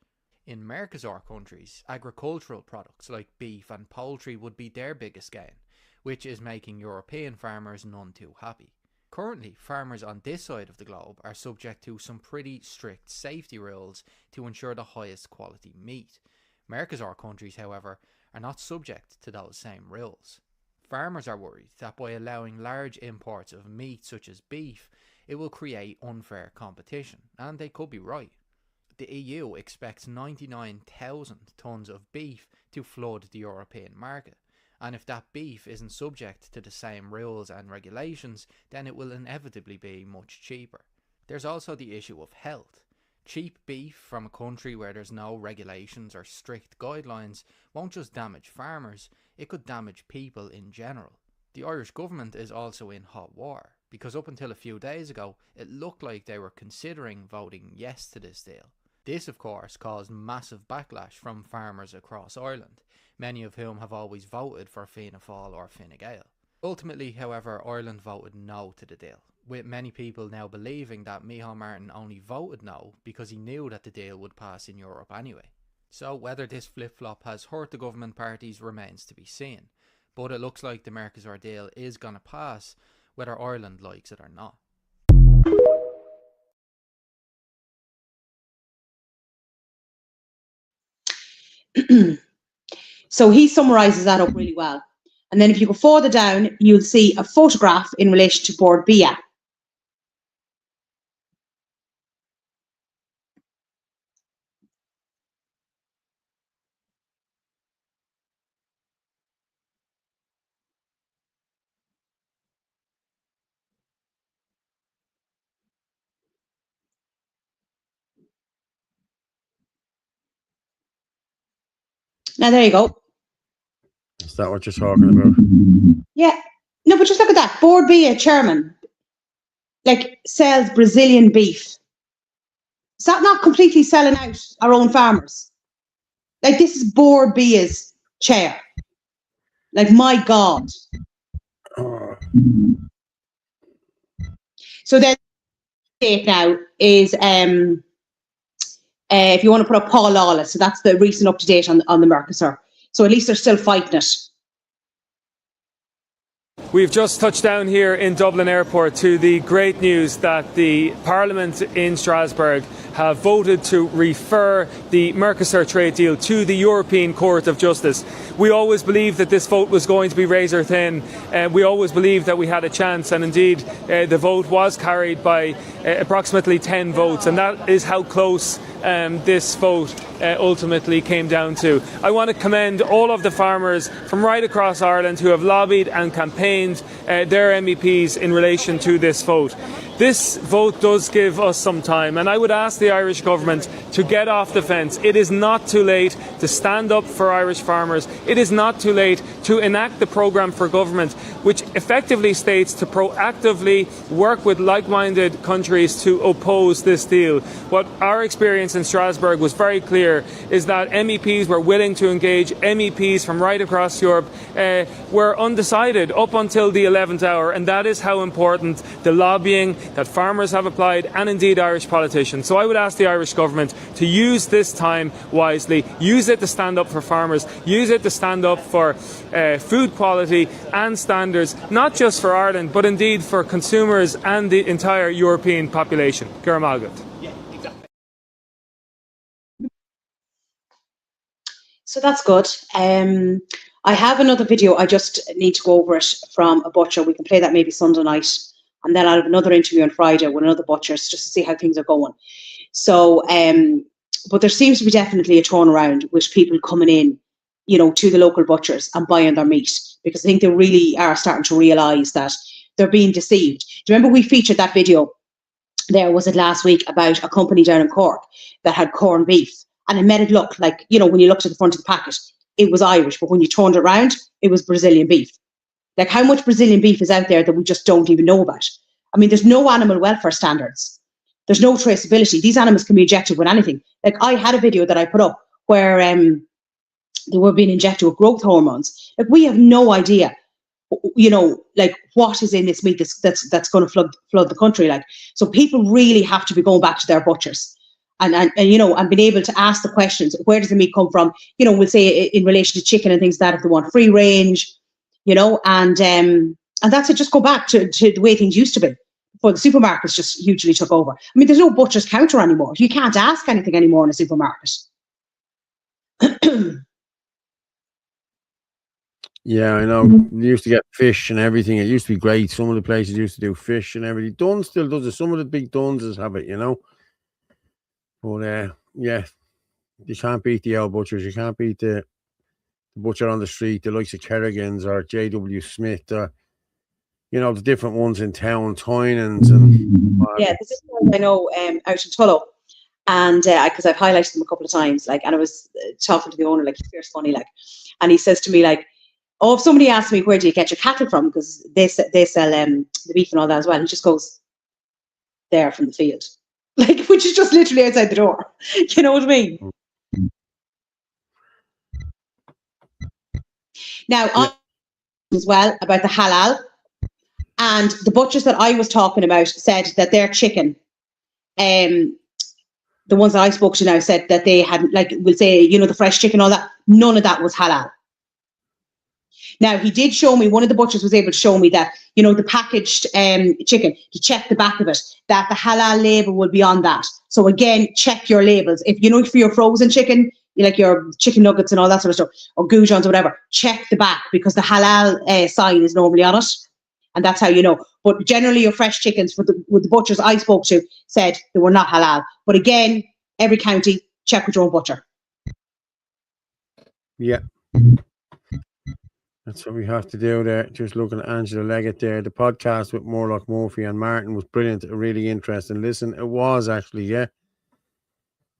In Mercosur countries, agricultural products like beef and poultry would be their biggest gain, which is making European farmers none too happy. Currently, farmers on this side of the globe are subject to some pretty strict safety rules to ensure the highest quality meat. Mercosur countries, however, are not subject to those same rules. Farmers are worried that by allowing large imports of meat such as beef, it will create unfair competition, and they could be right. the EU expects 99,000 tonnes of beef to flood the European market. And if that beef isn't subject to the same rules and regulations, then it will inevitably be much cheaper. There's also the issue of health. Cheap beef from a country where there's no regulations or strict guidelines won't just damage farmers, it could damage people in general. The Irish government is also in hot water, because up until a few days ago, it looked like they were considering voting yes to this deal. This, of course, caused massive backlash from farmers across Ireland, many of whom have always voted for Fianna Fáil or Fine Gael. Ultimately, however, Ireland voted no to the deal, with many people now believing that Micheál Martin only voted no because he knew that the deal would pass in Europe anyway. So whether this flip-flop has hurt the government parties remains to be seen, but it looks like the Mercosur deal is going to pass, whether Ireland likes it or not. So he summarises that up really well. And then if you go further down, you'll see a photograph in relation to Board Bia. Now, there you go. Is that what you're talking about? Yeah. No, but just look at that. Board Bia chairman, like, sells Brazilian beef. Is that not completely selling out our own farmers? Like, this is Board Bia's chair. Like, my God. Oh. So then, now is if you want to put up Paul Lawless, so that's the recent up to date on the Mercosur. So at least they're still fighting it. We've just touched down here in Dublin Airport to the great news that the Parliament in Strasbourg have voted to refer the Mercosur trade deal to the European Court of Justice. We always believed that this vote was going to be razor thin. We always believed that we had a chance, and indeed the vote was carried by approximately 10 votes, and that is how close this vote ultimately came down to. I want to commend all of the farmers from right across Ireland who have lobbied and campaigned their MEPs in relation to this vote. This vote does give us some time, and I would ask the Irish government to get off the fence. It is not too late to stand up for Irish farmers. It is not too late to enact the programme for government, which effectively states to proactively work with like-minded countries to oppose this deal. What our experience in Strasbourg was very clear is that MEPs were willing to engage. MEPs from right across Europe were undecided up until the 11th hour, and that is how important the lobbying that farmers have applied, and indeed Irish politicians. So I would ask the Irish government to use this time wisely, use it to stand up for farmers, use it to stand up for food quality and standards, not just for Ireland, but indeed for consumers and the entire European population. Gura Malgat. So that's good. I have another video. I just need to go over it from a butcher. We can play that maybe Sunday night. And then I'll have another interview on Friday with another butcher just to see how things are going. So, but there seems to be definitely a turnaround with people coming in, you know, to the local butchers and buying their meat, because I think they really are starting to realise that they're being deceived. Do you remember we featured that video there, was it last week, about a company down in Cork that had corned beef, and it made it look like, you know, when you looked at the front of the packet, it was Irish, but when you turned it around, it was Brazilian beef. Like, how much Brazilian beef is out there that we just don't even know about? I mean, there's no animal welfare standards. There's no traceability. These animals can be injected with anything. Like, I had a video that I put up where they were being injected with growth hormones. Like, we have no idea, you know, like, what is in this meat that's going to flood the country. Like, so people really have to be going back to their butchers and you know, and being able to ask the questions. Where does the meat come from? You know, we'll say in relation to chicken and things like that, if they want free range, you know, and that's it. Just go back to the way things used to be before the supermarkets just hugely took over. I mean, there's no butcher's counter anymore. You can't ask anything anymore in a supermarket. Yeah, I know. You used to get fish and everything. It used to be great. Some of the places used to do fish and everything. Dunn still does it. Some of the big Dunnses have it, you know. But yeah, you can't beat the old butchers. You can't beat the butcher on the street, the likes of Kerrigan's or J.W. Smith, or the different ones in town, Twinings and Yeah, this is one I know out in Tullow, and because I've highlighted them a couple of times, like, and I was talking to the owner, like, he's fierce funny, like, and he says to me, like, oh, if somebody asks me where do you get your cattle from, because they sell the beef and all that as well, he just goes there from the field, like, which is just literally outside the door. You know what I mean? Now, as well about the halal, and the butchers that I was talking about said that their chicken, the ones that I spoke to now, said that they had, like, we'll say, the fresh chicken, all that, none of that was halal. Now, he did show me, one of the butchers was able to show me that, the packaged chicken, to check the back of it, that the halal label will be on that. So again, check your labels. If, for your frozen chicken, like your chicken nuggets and all that sort of stuff, or goujons or whatever, check the back, because the halal sign is normally on it. And that's how you know. But generally, your fresh chickens, with the butchers I spoke to, said they were not halal. But again, every county, check with your own butcher. Yeah. That's what we have to do there. Just looking at Angela Leggett there. The podcast with Morlock Murphy and Martin was brilliant. Really interesting. Listen, it was actually, yeah.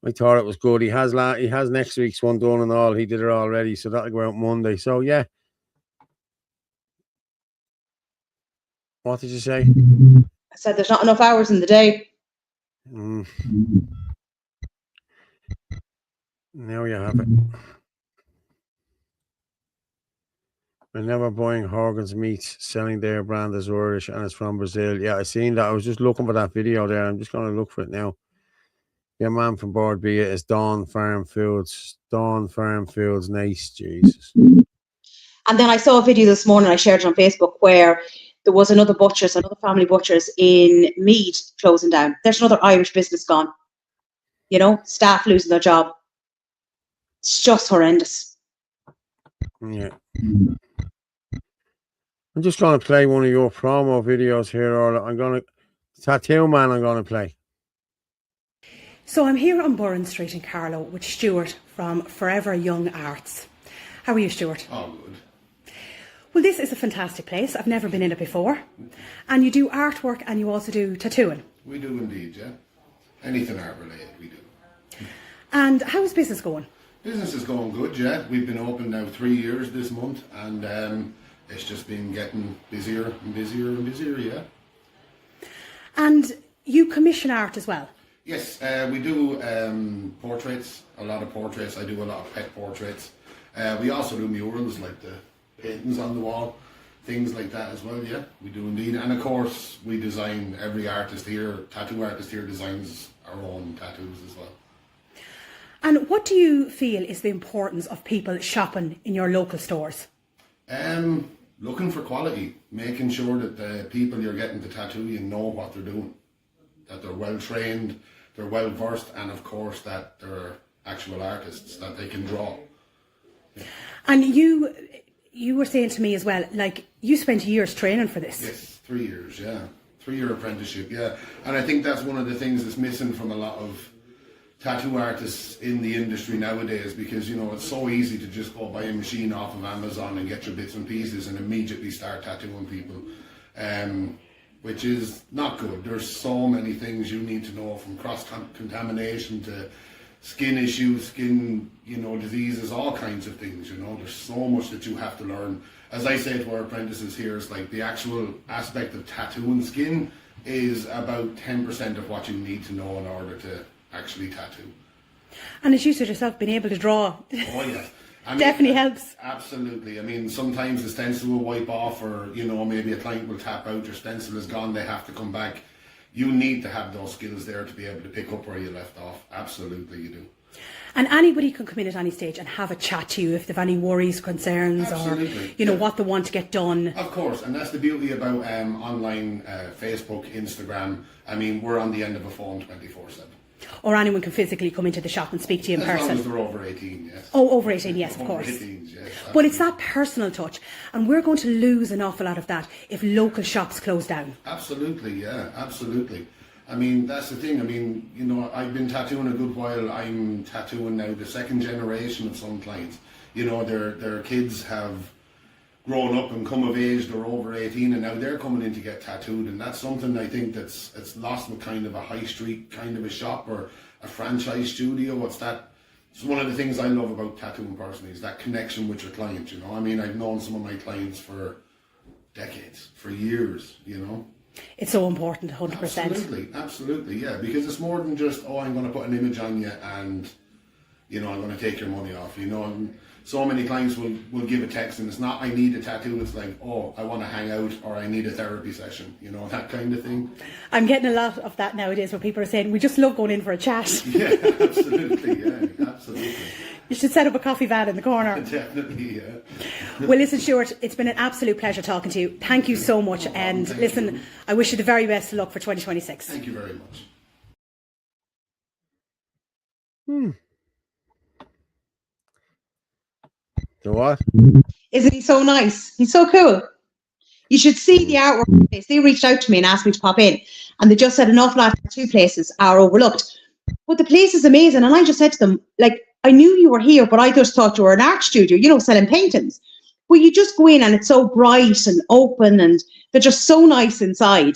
I thought it was good. He has next week's one done and all. He did it already, so that'll go out Monday. So, yeah. What did you say? I said there's not enough hours in the day. Now you have it. I'm never buying Horgan's meats, selling their brand as Irish, and it's from Brazil. Yeah, I seen that. I was just looking for that video there. I'm just going to look for it now. Yeah, man from Boardbia is Dawn Farm Foods. Dawn Farm Foods, nice, Jesus. And then I saw a video this morning, I shared it on Facebook, where there was another family butchers in Meath closing down. There's another Irish business gone. Staff losing their job. It's just horrendous. Yeah. I'm just going to play one of your promo videos here, Orla. Tattoo Man I'm going to play. So I'm here on Burren Street in Carlow with Stuart from Forever Young Arts. How are you, Stuart? Oh, good. Well, this is a fantastic place. I've never been in it before. And you do artwork and you also do tattooing. We do indeed, yeah. Anything art related, we do. And how is business going? Business is going good, yeah. We've been open now 3 years this month, and it's just been getting busier and busier and busier, yeah. And you commission art as well? Yes, we do portraits, a lot of portraits. I do a lot of pet portraits. We also do murals, like the paintings on the wall, things like that as well, yeah, we do indeed. And of course, we design, every tattoo artist here designs our own tattoos as well. And what do you feel is the importance of people shopping in your local stores? Looking for quality, making sure that the people you're getting to tattoo, you know what they're doing, that they're well trained, they're well versed, and of course that they're actual artists, that they can draw. Yeah. And you were saying to me as well, like, you spent years training for this. Yes, 3 years, yeah. 3-year apprenticeship, yeah. And I think that's one of the things that's missing from a lot of tattoo artists in the industry nowadays, because it's so easy to just go buy a machine off of Amazon and get your bits and pieces and immediately start tattooing people, which is not good. There's so many things you need to know, from cross-contamination to skin issues, skin diseases, all kinds of things. There's so much that you have to learn. As I say to our apprentices here, it's like the actual aspect of tattooing skin is about 10% of what you need to know in order to actually tattoo. And as you said yourself, being able to draw. Oh yeah. Definitely helps. Absolutely. I mean, sometimes the stencil will wipe off, or maybe a client will tap out, your stencil is gone, they have to come back. You need to have those skills there to be able to pick up where you left off. Absolutely, you do. And anybody can come in at any stage and have a chat to you if they've any worries, concerns, absolutely, or what they want to get done. Of course, and that's the beauty about online Facebook, Instagram. I mean, we're on the end of a phone 24/7. Or anyone can physically come into the shop and speak to you in person. As long as they're over 18, yes. Oh, over 18, yes, of course. 18, yes, but it's that personal touch, and we're going to lose an awful lot of that if local shops close down. Absolutely, yeah, absolutely. I mean, that's the thing. I mean, you know, I've been tattooing a good while. I'm tattooing now the second generation of some clients. You know, their kids have grown up and come of age. They're over 18, and now they're coming in to get tattooed. And that's something I think it's lost with kind of a high street kind of a shop or a franchise studio. It's one of the things I love about tattooing personally is that connection with your client. You know, I mean, I've known some of my clients for decades, for years. You know. It's so important, 100%. Absolutely, yeah. Because it's more than just, oh, I'm going to put an image on you and, you know, I'm going to take your money off. You know, and so many clients will give a text and it's not, I need a tattoo. It's like, oh, I want to hang out or I need a therapy session. You know, that kind of thing. I'm getting a lot of that nowadays where people are saying, we just love going in for a chat. Yeah, absolutely, yeah, absolutely. You should set up a coffee van in the corner. Definitely, yeah. Well, listen, Stuart, it's been an absolute pleasure talking to you. Thank you so much. And listen, I wish you the very best of luck for 2026. Thank you very much. So what? Isn't he so nice? He's so cool. You should see the artwork place. They reached out to me and asked me to pop in, and they just said an awful lot of tattoo places are overlooked. But the place is amazing, and I just said to them, like, I knew you were here, but I just thought you were an art studio, you know, selling paintings. Well, you just go in and it's so bright and open, and they're just so nice inside.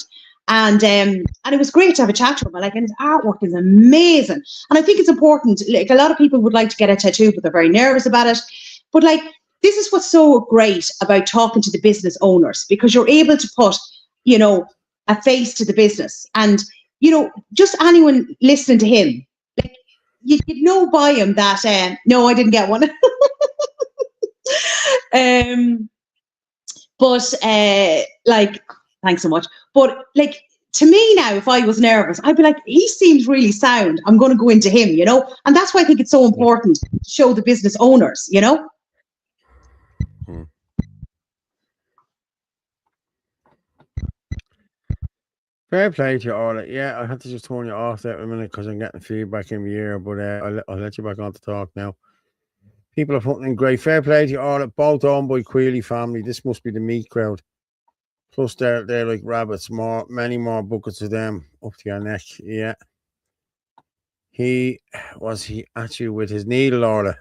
And it was great to have a chat to him. Like, and his artwork is amazing. And I think it's important. Like, a lot of people would like to get a tattoo, but they're very nervous about it. But like, this is what's so great about talking to the business owners, because you're able to put, you know, a face to the business. And, you know, just anyone listening to him, like, you'd know by him that, no, I didn't get one. Like, thanks so much. But like, to me now, if I was nervous, I'd be like, he seems really sound. I'm going to go into him, you know? And that's why I think it's so important to show the business owners, you know? Fair play to you all. Yeah, I had to just turn you off there a minute because I'm getting feedback in my ear, but I'll let you back on to talk now. People are putting in great. Fair play to you all. Both owned by Queely family. This must be the meat crowd. Plus, they're like rabbits. Many more buckets of them up to your neck. Yeah. He at you with his needle, Orla?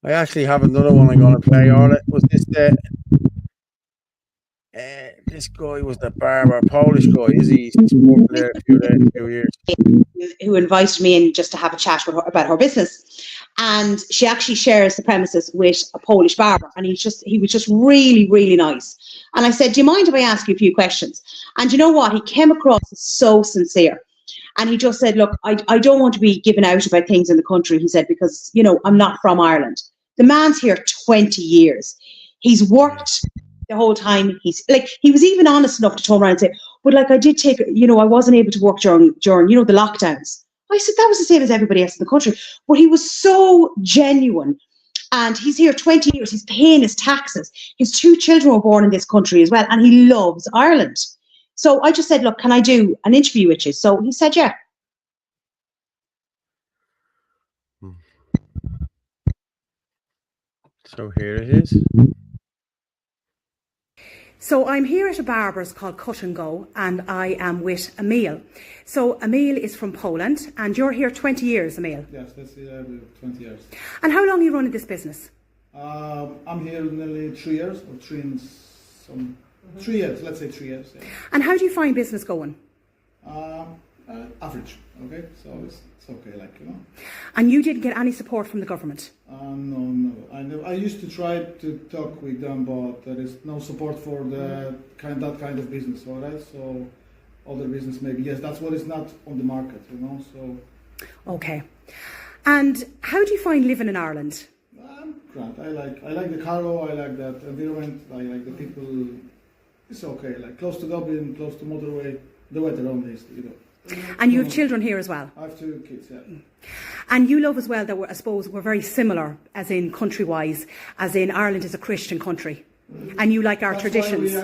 I actually have another one I'm going to play, Orla. Was this this guy was the barber, Polish guy, is he? He's worked there a few years. Who invited me in just to have a chat with her about her business. And she actually shares the premises with a Polish barber. And he was just really, really nice. And I said, do you mind if I ask you a few questions? And you know what? He came across as so sincere. And he just said, look, I don't want to be giving out about things in the country, he said, because, you know, I'm not from Ireland. The man's here 20 years. He's worked the whole time. He was even honest enough to turn around and say, but like, I did take, you know, I wasn't able to work during, you know, the lockdowns. I said, that was the same as everybody else in the country. But he was so genuine. And he's here 20 years. He's paying his taxes. His 2 children were born in this country as well. And he loves Ireland. So I just said, look, can I do an interview with you? So he said, yeah. So here it is. So I'm here at a barber's called Cut and Go, and I am with Emil. So Emil is from Poland, and you're here 20 years, Emil. Yes, that's 20 years. And how long are you running this business? I'm here nearly 3 years, or 3 years, let's say 3 years. Yeah. And how do you find business going? Average, okay, so it's okay, like, you know. And you didn't get any support from the government? No. I used to try to talk with them, but there is no support for that kind of business, all right? So other business maybe, yes, that's what is not on the market, you know, so. Okay. And how do you find living in Ireland? Grant. I like the cargo, I like that environment, I like the people. It's okay, like close to Dublin, close to motorway, the weather only is, you know. And you have children here as well? I have 2 kids, yeah. And you love as well that I suppose we're very similar, as in country-wise, as in Ireland is a Christian country. And you like our traditions.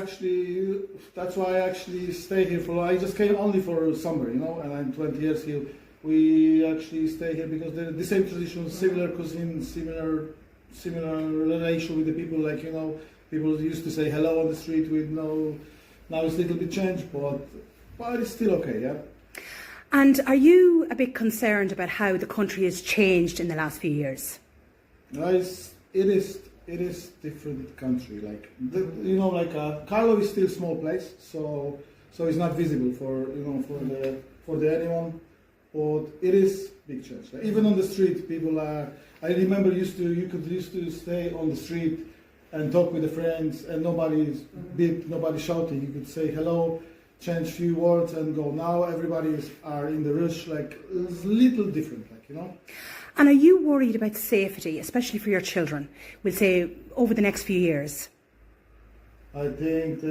That's why I actually stay here I just came only for summer, you know, and I'm 20 years here. We actually stay here because they're the same traditions, similar cuisine, similar relation with the people, like, you know, People used to say hello on the street with no. Now it's a little bit changed, but it's still okay, yeah. And are you a bit concerned about how the country has changed in the last few years? It is different country. Like Carlo is still small place, so it's not visible for the anyone. But it is big change. Like, even on the street, people are. I remember you could used to stay on the street and talk with the friends, and nobody's beep, nobody shouting. You could say hello, change few words, and go. Now everybody are in the rush. Like it's a little different, And are you worried about safety, especially for your children? We'll say over the next few years. I think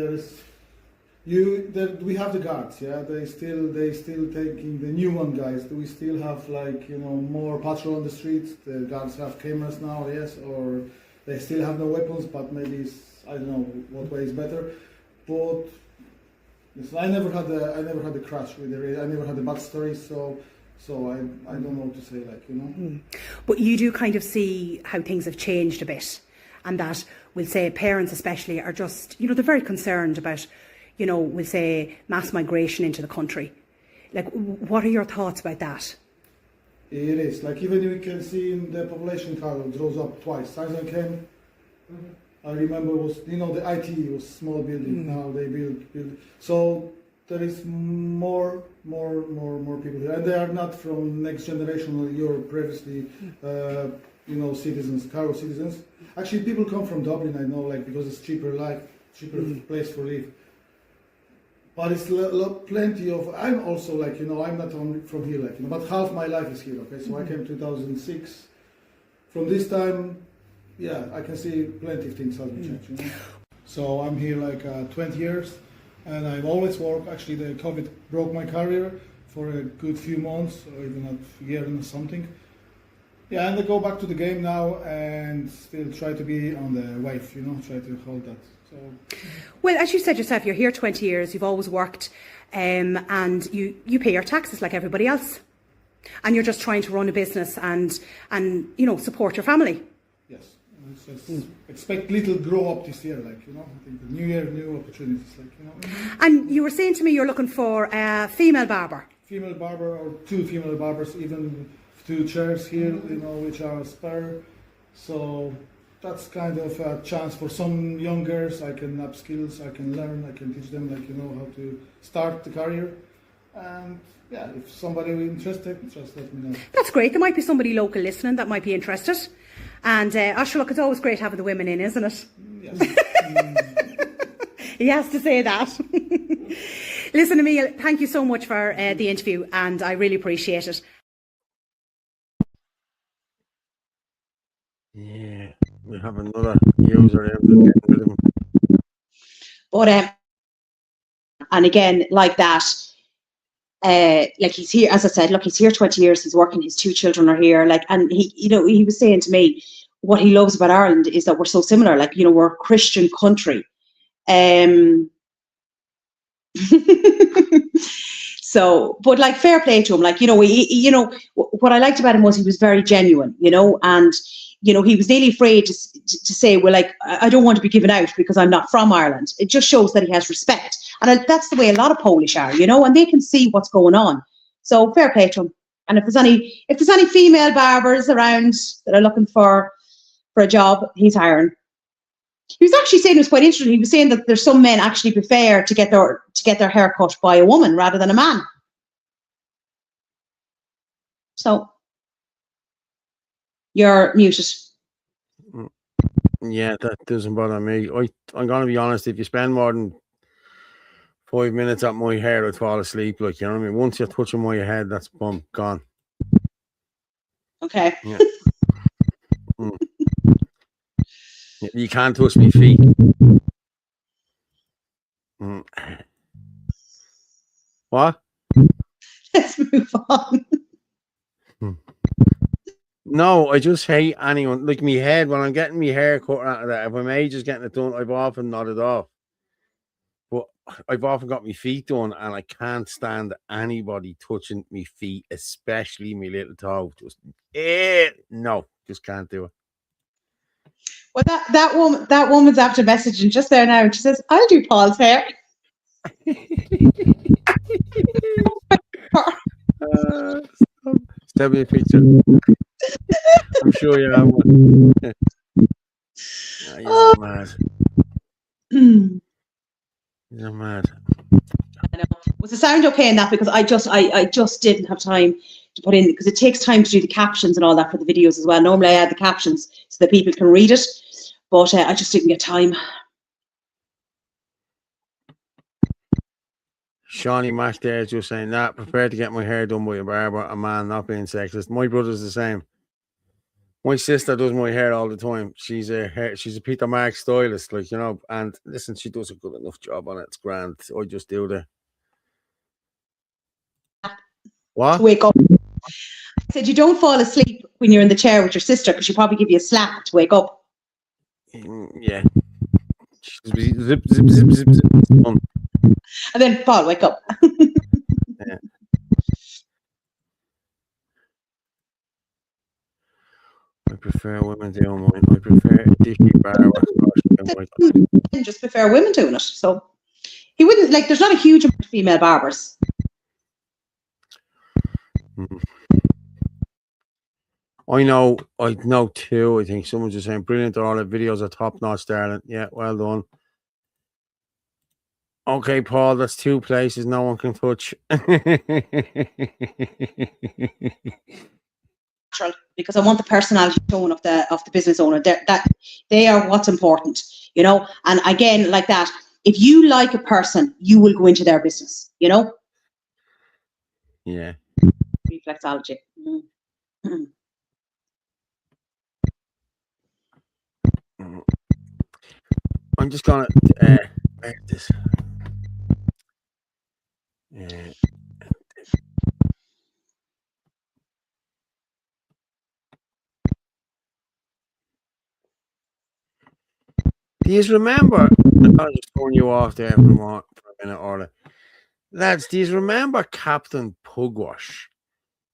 we have the guards. Yeah, they still taking the new one guys. Do we still have more patrol on the streets? The guards have cameras now, yes, or they still have no weapons, but maybe I don't know what way is better. But listen, I never had a crash with I never had a bad story, so I don't know what to say, But you do kind of see how things have changed a bit, and that we'll say parents especially are just, they're very concerned about, we'll say mass migration into the country. Like, what are your thoughts about that? It is. Like, even you can see in the population count rose up twice. Times I came, I remember the IT was small building. Now they build. So there is more people here, and they are not from next generation or your previously, citizens, Carlo citizens. Actually, people come from Dublin. I know, because it's cheaper place for live. But it's plenty of. I'm also I'm not from here, but half my life is here. Okay, so I came 2006. From this time, yeah, I can see plenty of things have changed. So I'm here 20 years. And I've always worked. Actually, the COVID broke my career for a good few months, or even a year and something. Yeah, and I go back to the game now and still try to be on the wave, try to hold that. So. Well, as you said yourself, you're here 20 years, you've always worked, and you pay your taxes like everybody else. And you're just trying to run a business and support your family. Yes. Expect little grow up this year, I think the new year, new opportunities, And you were saying to me you're looking for a female barber. Female barber or two female barbers, even 2 chairs here, which are spare. So that's kind of a chance for some young girls. I can up skills, I can learn, I can teach them how to start the career. And yeah, if somebody is interested, just let me know. That's great. There might be somebody local listening that might be interested. And look, it's always great having the women in, isn't it? Yes. He has to say that. Listen, Emil, thank you so much for the interview, and I really appreciate it. Yeah, we have another user there. But and again, like that, he's here, as I said, look, he's here 20 years, he's working, his 2 children are here, and he was saying to me, what he loves about Ireland is that we're so similar, we're a Christian country. So, but fair play to him, what I liked about him was he was very genuine, and he was nearly afraid to say, well, I don't want to be given out because I'm not from Ireland. It just shows that he has respect. And that's the way a lot of Polish are, and they can see what's going on. So fair play to him. And if there's any female barbers around that are looking for a job, he's hiring. He was actually saying, it was quite interesting, he was saying that there's some men actually prefer to get their hair cut by a woman rather than a man. So you're muted. Yeah, that doesn't bother me. I'm going to be honest, if you spend more than 5 minutes at my hair, I'd fall asleep. You know what I mean? Once you're touching my head, that's gone. Okay. Yeah. You can't touch me feet. What? Let's move on. No, I just hate anyone. Like me head, when I'm getting my hair cut out of that, if I'm just getting it done, I've often nodded off. But I've often got my feet done, and I can't stand anybody touching my feet, especially my little toe. No, just can't do it. Well, that woman's after messaging just there now, and she says, "I'll do Paul's hair." Send me a picture. I'm sure you have one. You're mad. You're mad. I know. Was the sound okay in that? Because I just didn't have time to put in, because it takes time to do the captions and all that for the videos as well. Normally I add the captions so that people can read it, but I just didn't get time. Shawnee Mash there is just saying that. Prepared to get my hair done by a barber. A man, not being sexist. My brother's the same. My sister does my hair all the time. She's a Peter Marks stylist, like, you know. And listen, she does a good enough job on it. It's grand. I just do the what? To wake up. I said you don't fall asleep when you're in the chair with your sister, because she'll probably give you a slap to wake up. Yeah. Zip, zip, zip, zip, zip. And then Paul, wake up. Yeah. I prefer women doing mine. I prefer a dishy barber. I just prefer women doing it. So he wouldn't, like, there's not a huge amount of female barbers. I know two. I think someone's just saying brilliant. All the videos are top notch, darling. Yeah, well done. Okay, Paul, that's two places no one can touch. Because I want the personality tone of the business owner. That they are what's important, you know. And again, like that, if you like a person, you will go into their business, you know. Yeah. Reflexology. Mm-hmm. I'm just gonna where this. Do you remember? I'll just turn you off there for a minute, Orla. Lads, do you remember Captain Pugwash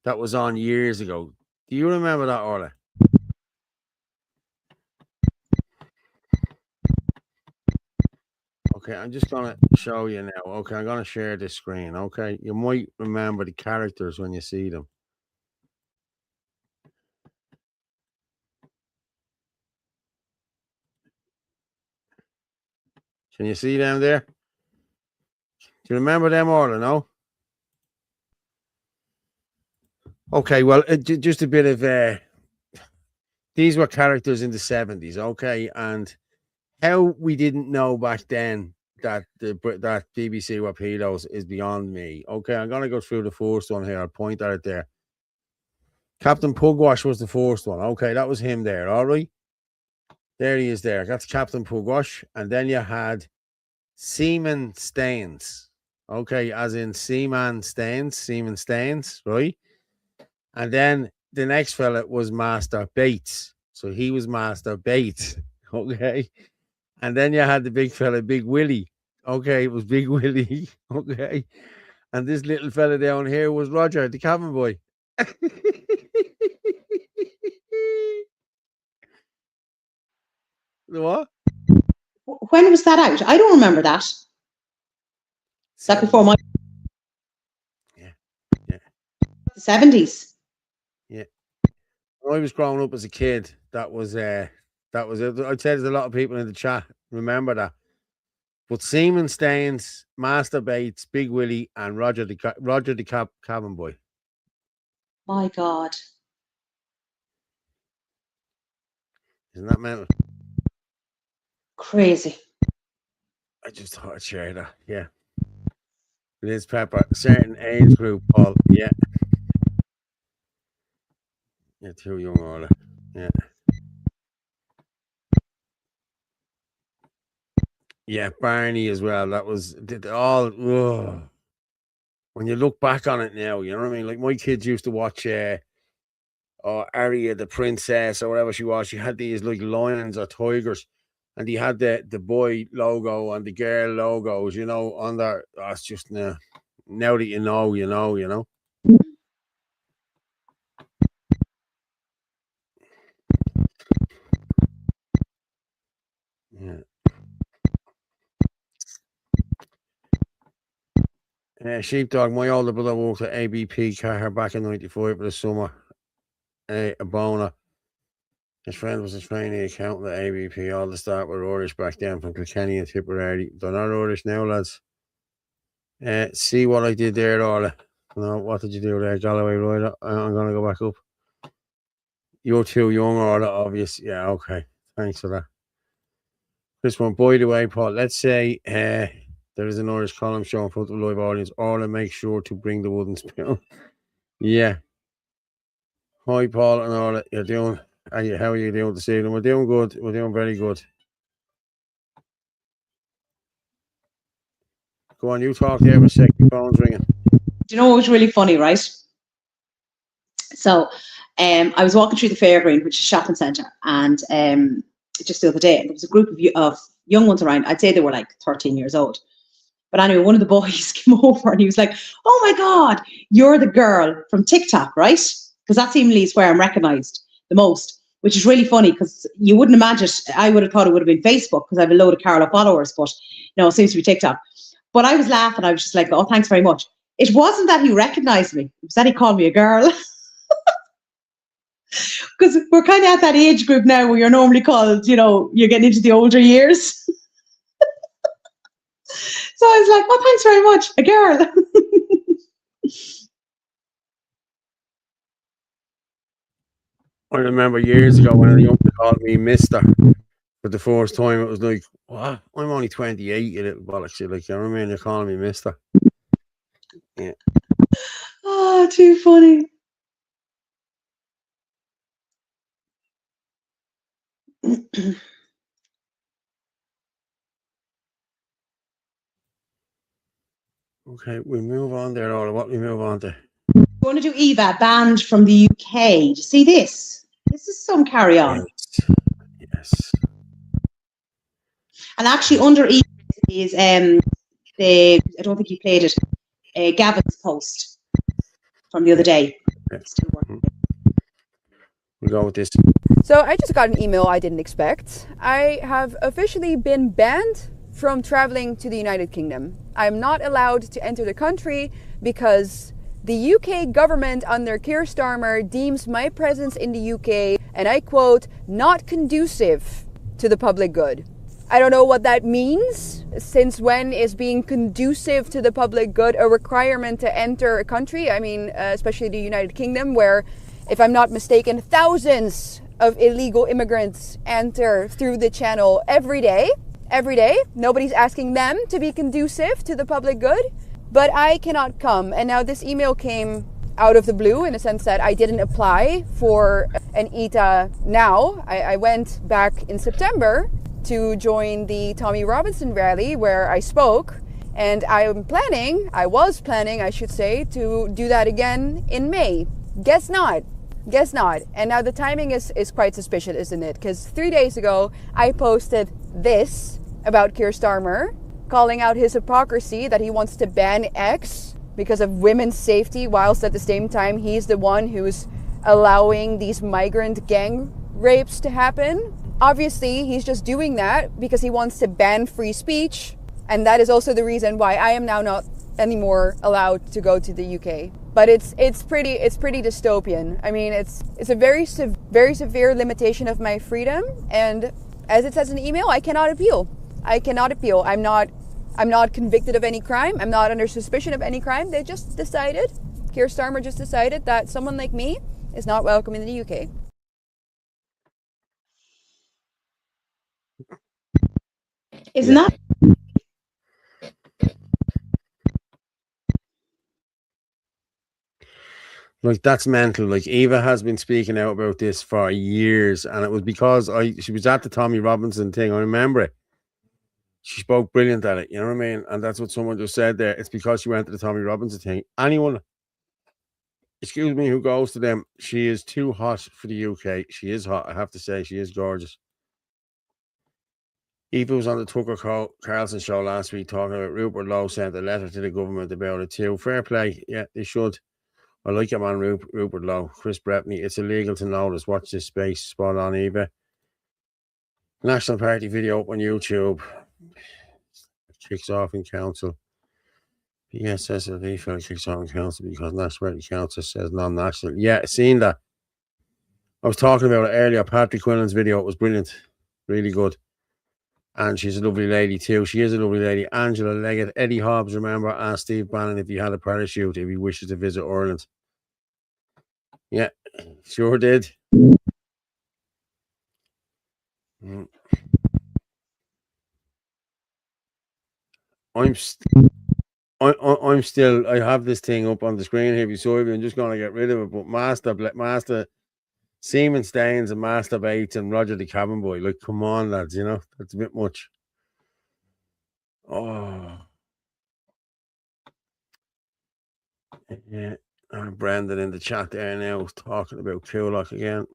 that was on years ago? Do you remember that, Orla? Okay, I'm just gonna show you now. Okay, I'm gonna share this screen. Okay, you might remember the characters when you see them. Can you see them there? Do you remember them, Orla? No. Okay, well, just a bit of these were characters in the 70s. Okay, and how we didn't know back then that that BBC were pedos is beyond me. Okay, I'm gonna go through the first one here. I'll point at it there. Captain Pugwash was the first one. Okay, that was him there. All right, there he is. There, that's Captain Pugwash, and then you had Seaman Staines. Okay, as in Seaman Staines, right? And then the next fella was Master Bates. So he was Master Bates. Okay. And then you had the big fella, Big Willie. Okay, it was Big Willie. Okay. And this little fella down here was Roger, the cabin boy. The what? When was that out? I don't remember that. Is that before my... Yeah. The 70s. Yeah. When I was growing up as a kid, that was it. I'd say there's a lot of people in the chat remember that. But Seaman Staines, Master Bates, Big Willie, and Roger the cabin boy. My God. Isn't that mental? Crazy. I just thought I'd share that. Yeah. Liz Pepper, certain age group, Paul. Yeah. You're too young, Orla. Yeah. Yeah, Barney as well. That was all. Ugh. When you look back on it now, you know what I mean? Like my kids used to watch Aria the princess or whatever she was. She had these like lions or tigers, and he had the boy logo and the girl logos, you know, on there. That's just now that you know, you know. Sheepdog, my older brother worked at ABP car back in 95 for the summer. A boner. His friend was a trainee accountant at ABP. All the start were Irish back then from Kilkenny and Tipperary. They're not Irish now, lads. See what I did there, Orla. No, what did you do there, Galloway Rider? I'm going to go back up. You're too young, Orla, obvious. Yeah, okay. Thanks for that. This one, by the way, Paul, let's say there is an Irish column show in front of a live audience. Orla, make sure to bring the wooden spoon. Yeah. Hi, Paul and Orla. You're doing... How are you doing this evening? We're doing good. We're doing very good. Go on, you talk there for a second. Your phone's ringing. Do you know what was really funny, right? So I was walking through the Fairgreen, which is a shopping centre, and just the other day, there was a group of young ones around. I'd say they were like 13 years old. But anyway, one of the boys came over and he was like, "Oh my God, you're the girl from TikTok, right?" Because that seemingly is where I'm recognised the most, which is really funny because you wouldn't imagine it. I would have thought it would have been Facebook because I have a load of Carla followers, but no, it seems to be TikTok. But I was laughing. I was just like, "Oh, thanks very much." It wasn't that he recognised me. It was that he called me a girl. Because we're kind of at that age group now where you're normally called, you're getting into the older years. So I was like, "Oh, thanks very much, a girl." I remember years ago when a young man called me Mister for the first time. It was like, what? I'm only 28, you little bollocks. You're like, you know what I mean? You're calling me Mister. Yeah. Oh, too funny. Okay, we move on there, Laura. What we move on to? We want to do Eva, banned from the UK. Do you see this? This is some carry on. Yes. And actually, under Eva is I don't think you played it. Gavin's post from the other day. Yeah. We'll go with this. So I just got an email I didn't expect. I have officially been banned from traveling to the United Kingdom. I'm not allowed to enter the country because the UK government under Keir Starmer deems my presence in the UK, and I quote, not conducive to the public good. I don't know what that means. Since when is being conducive to the public good a requirement to enter a country? I mean, especially the United Kingdom, where, if I'm not mistaken, thousands of illegal immigrants enter through the channel every day. Every day. Nobody's asking them to be conducive to the public good, but I cannot come. And now this email came out of the blue in the sense that I didn't apply for an ETA now. I went back in September to join the Tommy Robinson rally where I spoke, and I was planning, I should say, to do that again in May. Guess not. And now the timing is quite suspicious, isn't it? Because 3 days ago, I posted this about Keir Starmer, calling out his hypocrisy that he wants to ban X because of women's safety, whilst at the same time he's the one who's allowing these migrant gang rapes to happen. Obviously, he's just doing that because he wants to ban free speech, and that is also the reason why I am now not anymore allowed to go to the UK. But it's pretty dystopian. I mean, it's a very severe limitation of my freedom, and as it says in the email, I cannot appeal. I'm not convicted of any crime. I'm not under suspicion of any crime. They just decided, Keir Starmer just decided that someone like me is not welcome in the UK. Isn't that? Like, that's mental. Like, Eva has been speaking out about this for years, and it was because she was at the Tommy Robinson thing. I remember it. She spoke brilliant at it, you know what I mean? And that's what someone just said there. It's because she went to the Tommy Robinson thing. Anyone, excuse me, who goes to them, she is too hot for the UK. She is hot, I have to say. She is gorgeous. Eva was on the Tucker Carlson show last week talking about Rupert Lowe sent a letter to the government about it too. Fair play. Yeah, they should. I like him on Rupert Lowe. Chris Brepney. It's illegal to notice. Watch this space. Spot on, Eva. National Party video up on YouTube. Kicks off in council. PSSLV fell kicks on council because National Council says non-national. Yeah, seen that. I was talking about it earlier. Patrick Quillen's video. It was brilliant. Really good. And she's a lovely lady too. She is a lovely lady. Angela Leggett. Eddie Hobbs, remember, asked Steve Bannon if he had a parachute if he wishes to visit Ireland. Yeah, sure did. I'm still, I have this thing up on the screen here beside me. I'm just going to get rid of it. But Master Seaman Staines and Master Bates and Roger the Cabin Boy. Like, come on, lads, you know, that's a bit much. Oh. Yeah. Brendan in the chat there now talking about Coolock again.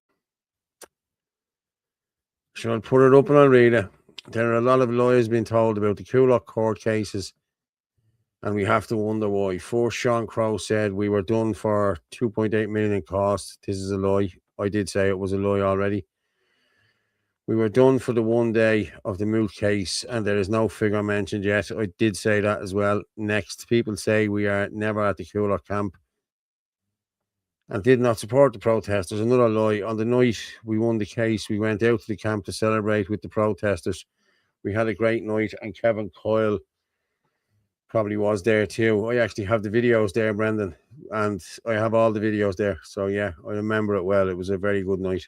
So I'll put it up and I'll read it. There are a lot of lies being told about the Coolock court cases, and we have to wonder why. First, Sean Crowe said we were done for 2.8 million in cost. This is a lie. I did say it was a lie already. We were done for the 1 day of the moot case, and there is no figure mentioned yet. I did say that as well. Next, people say we are never at the Coolock camp and did not support the protesters. Another lie. On the night we won the case, we went out to the camp to celebrate with the protesters. We had a great night, and Kevin Coyle probably was there too. I actually have the videos there, Brendan, and I have all the videos there. So yeah, I remember it well. It was a very good night.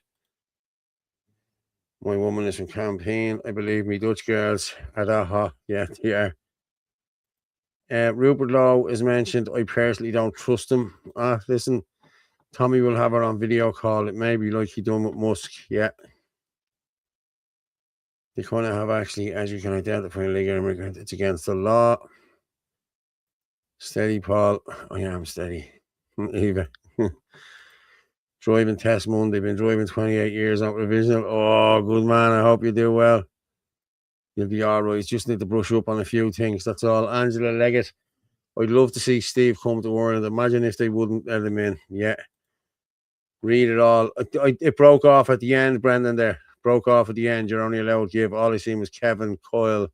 My woman is from Campaign. I believe me Dutch girls are that hot. Yeah, they are. Rupert Lowe is mentioned. I personally don't trust him. Listen, Tommy will have her on video call. It may be like he done with Musk. Yeah. They kind of have actually, as you can identify, an illegal immigrant. It's against the law. Steady, Paul. I am steady. Eva. Driving test Monday. Been driving 28 years on provisional. Oh, good man. I hope you do well. You'll be all right. Just need to brush up on a few things. That's all. Angela Leggett. I'd love to see Steve come to Ireland. Imagine if they wouldn't let him in. Yeah. Read it all. It broke off at the end, Brendan, there. Broke off at the end. You're only allowed to give. All I seen was Kevin Coyle.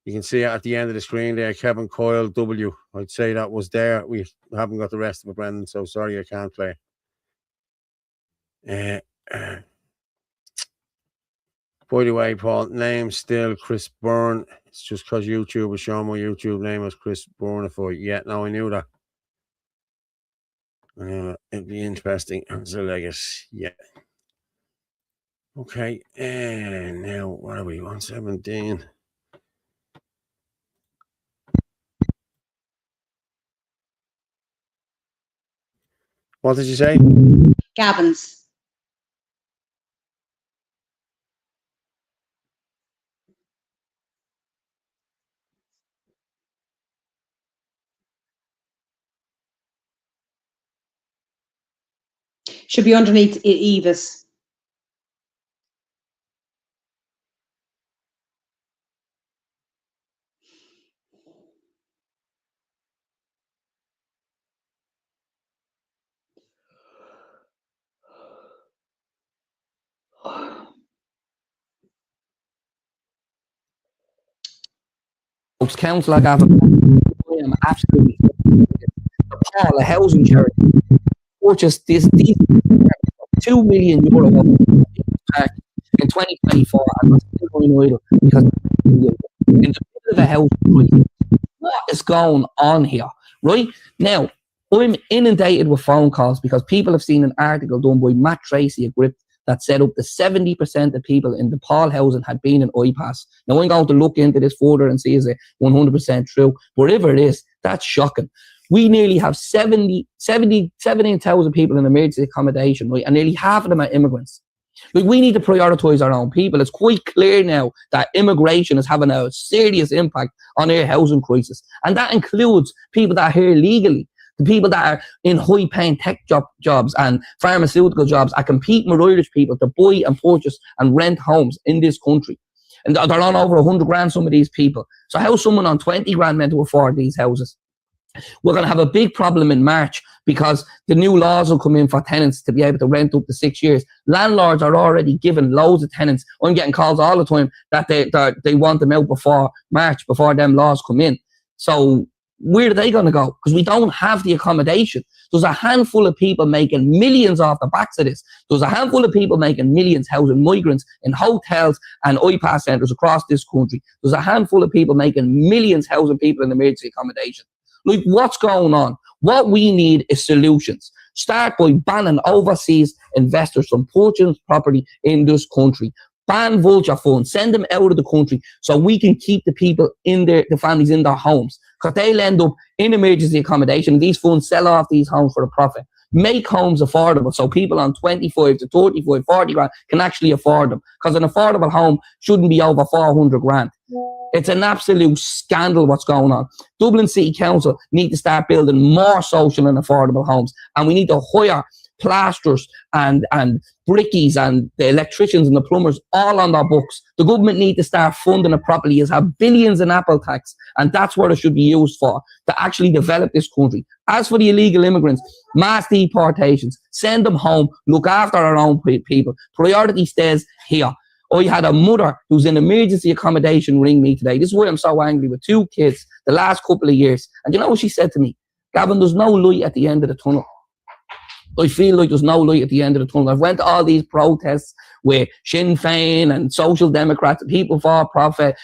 You can see it at the end of the screen there. Kevin Coyle W. I'd say that was there. We haven't got the rest of it, Brendan. So sorry I can't play. By the way, Paul, name still Chris Byrne. It's just because YouTube was showing my YouTube name as Chris Byrne. Yeah, no, I knew that. It'd be interesting as a legacy. Yeah. Okay. And now, what are we? 117. What did you say? Gavin's. Should be underneath Eva's. Council I am absolutely Paul, a housing charity, purchased these €2 million park in 2024 and was still going idle because in the middle of a house crisis. What is going on here? Right now, I'm inundated with phone calls because people have seen an article done by Matt Tracy at Grip that said up to 70% of people in the Paul housing had been in IPAS. Now, I'm going to look into this further and see is it 100% true. Whatever it is, that's shocking. We nearly have 17,000 people in emergency accommodation, right? And nearly half of them are immigrants. Like, we need to prioritise our own people. It's quite clear now that immigration is having a serious impact on our housing crisis. And that includes people that are here legally. The people that are in high-paying tech jobs and pharmaceutical jobs are competing with Irish people to buy and purchase and rent homes in this country. And they're on over 100 grand, some of these people. So how's someone on 20 grand meant to afford these houses? We're going to have a big problem in March because the new laws will come in for tenants to be able to rent up to 6 years. Landlords are already giving loads of tenants. I'm getting calls all the time that they want them out before March, before them laws come in. So where are they going to go? Because we don't have the accommodation. There's a handful of people making millions off the backs of this. There's a handful of people making millions housing migrants in hotels and IPAS centres across this country. There's a handful of people making millions housing people in emergency accommodation. Like, what's going on? What we need is solutions. Start by banning overseas investors from purchasing property in this country. Ban vulture funds, send them out of the country so we can keep the people in the families in their homes, because they'll end up in emergency accommodation. These funds sell off these homes for a profit. Make homes affordable so people on 25 to 35, 40 grand can actually afford them, because an affordable home shouldn't be over 400 grand. It's an absolute scandal what's going on. Dublin City Council need to start building more social and affordable homes, and we need to hire plasterers and brickies and the electricians and the plumbers all on their books. The government need to start funding it properly. It's have billions in Apple tax, and that's what it should be used for, to actually develop this country. As for the illegal immigrants, mass deportations, send them home, look after our own people. Priority stays here. I had a mother who's in emergency accommodation ring me today. This is why I'm so angry, with 2 kids the last couple of years. And you know what she said to me? Gavin, there's no light at the end of the tunnel. I feel like there's no light at the end of the tunnel. I've went to all these protests with Sinn Féin and Social Democrats, people for profit,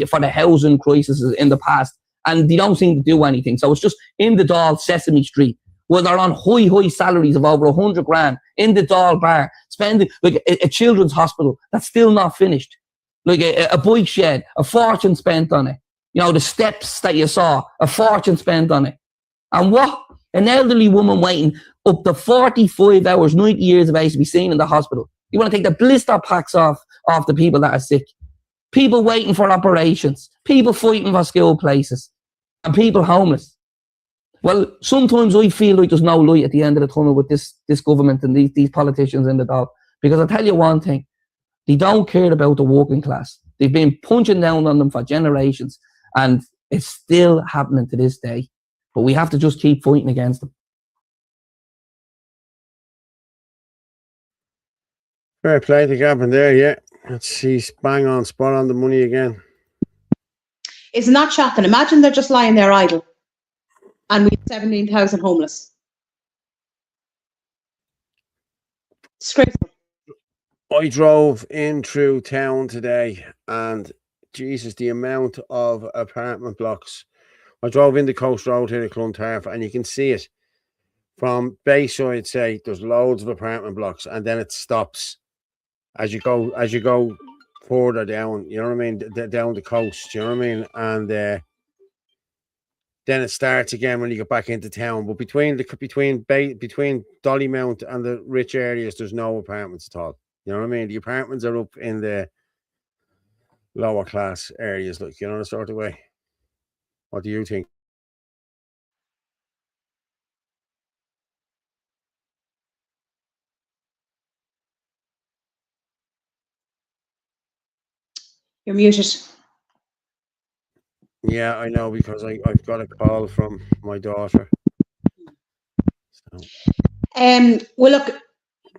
for the housing crisis in the past, and they don't seem to do anything. So it's just in the Dáil, Sesame Street, where they're on high salaries of over 100 grand in the Dáil bar, spending like a children's hospital that's still not finished, like a bike shed, a fortune spent on it. You know, the steps that you saw, a fortune spent on it. And what? An elderly woman waiting up to 45 hours, 90 years of age to be seen in the hospital. You want to take the blister packs off the people that are sick. People waiting for operations. People fighting for school places. And people homeless. Well, sometimes I feel like there's no light at the end of the tunnel with this government and these politicians in the Dáil. Because I'll tell you one thing. They don't care about the working class. They've been punching down on them for generations. And it's still happening to this day. But we have to just keep fighting against them. Fair play to Gavin there, yeah. Let's see, bang on, spot on the money again. Isn't that shocking? Imagine they're just lying there idle and we have 17,000 homeless. Disgraceful. I drove in through town today and Jesus, the amount of apartment blocks. I drove into Coast Road here to Clontarf and you can see it from Bayside, say there's loads of apartment blocks and then it stops as you go further down, you know what I mean, down the coast, you know what I mean, and then it starts again when you get back into town. But between Dollymount and the rich areas, there's no apartments at all. You know what I mean? The apartments are up in the lower class areas, like, you know, the sort of way. What do you think? You're muted. Yeah, I know, because I've got a call from my daughter. So. Well, look,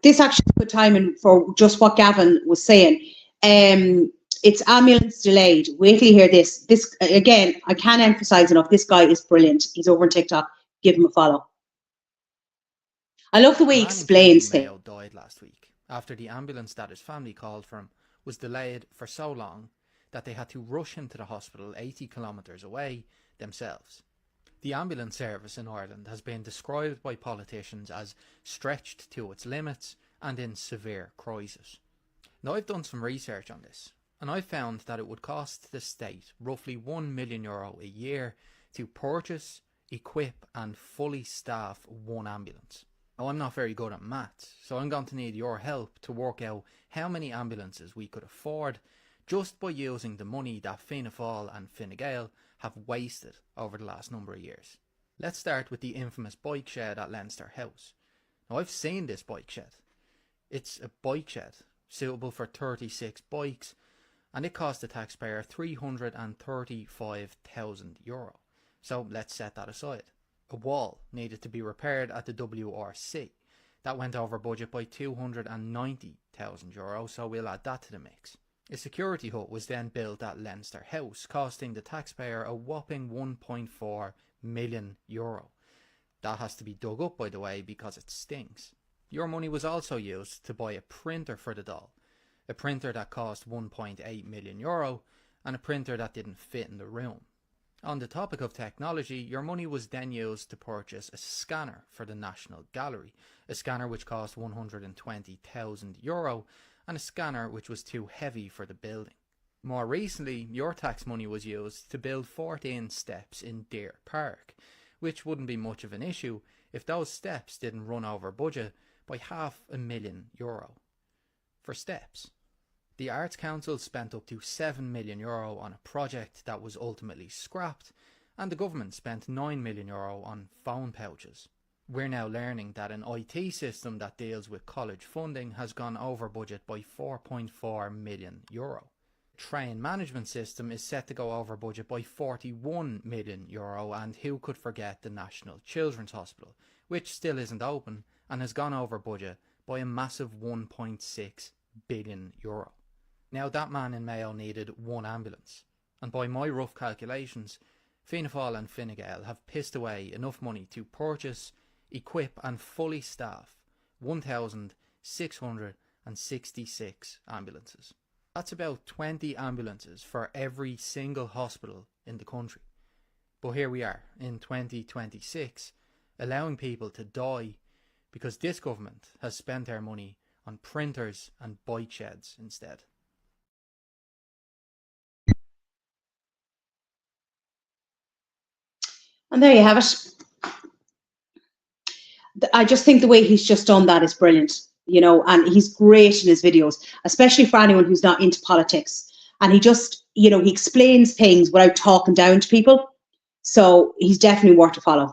this actually is good timing for just what Gavin was saying. It's ambulance delayed. Wait till you hear this. This again, I can't emphasize enough. This guy is brilliant. He's over on TikTok. Give him a follow. I love the way he explains things. Mayo died last week after the ambulance that his family called for him was delayed for so long that they had to rush him to the hospital 80 kilometres away themselves. The ambulance service in Ireland has been described by politicians as stretched to its limits and in severe crisis. Now, I've done some research on this, and I found that it would cost the state roughly €1 million a year to purchase, equip and fully staff one ambulance. Now, I'm not very good at maths, so I'm going to need your help to work out how many ambulances we could afford just by using the money that Fianna Fáil and Fine Gael have wasted over the last number of years. Let's start with the infamous bike shed at Leinster House. Now, I've seen this bike shed. It's a bike shed suitable for 36 bikes, and it cost the taxpayer €335,000. So let's set that aside. A wall needed to be repaired at the WRC. That went over budget by €290,000, so we'll add that to the mix. A security hut was then built at Leinster House, costing the taxpayer a whopping €1.4 million. That has to be dug up, by the way, because it stinks. Your money was also used to buy a printer for the doll, a printer that cost €1.8 million, and a printer that didn't fit in the room. On the topic of technology, your money was then used to purchase a scanner for the National Gallery, a scanner which cost €120,000, and a scanner which was too heavy for the building. More recently, your tax money was used to build 14 steps in Deer Park, which wouldn't be much of an issue if those steps didn't run over budget by €500,000 for steps. The Arts Council spent up to €7 million on a project that was ultimately scrapped, and the government spent €9 million on phone pouches. We're now learning that an IT system that deals with college funding has gone over budget by €4.4 million. Train management system is set to go over budget by €41 million, and who could forget the National Children's Hospital, which still isn't open and has gone over budget by a massive €1.6 billion. Now, that man in Mayo needed one ambulance, and by my rough calculations, Fianna Fáil and Fine Gael have pissed away enough money to purchase, equip and fully staff 1,666 ambulances. That's about 20 ambulances for every single hospital in the country. But here we are in 2026, allowing people to die because this government has spent their money on printers and bike sheds instead. And there you have it. I just think the way he's just done that is brilliant, you know, and he's great in his videos, especially for anyone who's not into politics. And he just, you know, he explains things without talking down to people. So he's definitely worth a follow.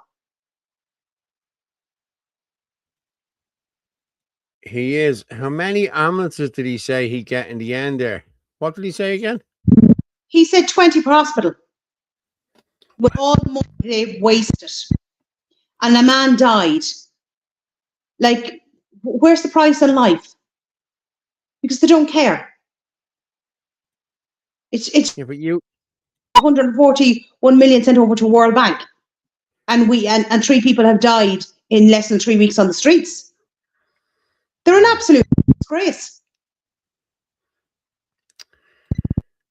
He is. How many ambulances did he say he'd get in the end there? What did he say again? He said 20 per hospital. With all the money they've wasted. And a man died. Like, where's the price on life? Because they don't care. It's yeah, but you 141 million sent over to World Bank. And and 3 people have died in less than 3 weeks on the streets. They're an absolute disgrace.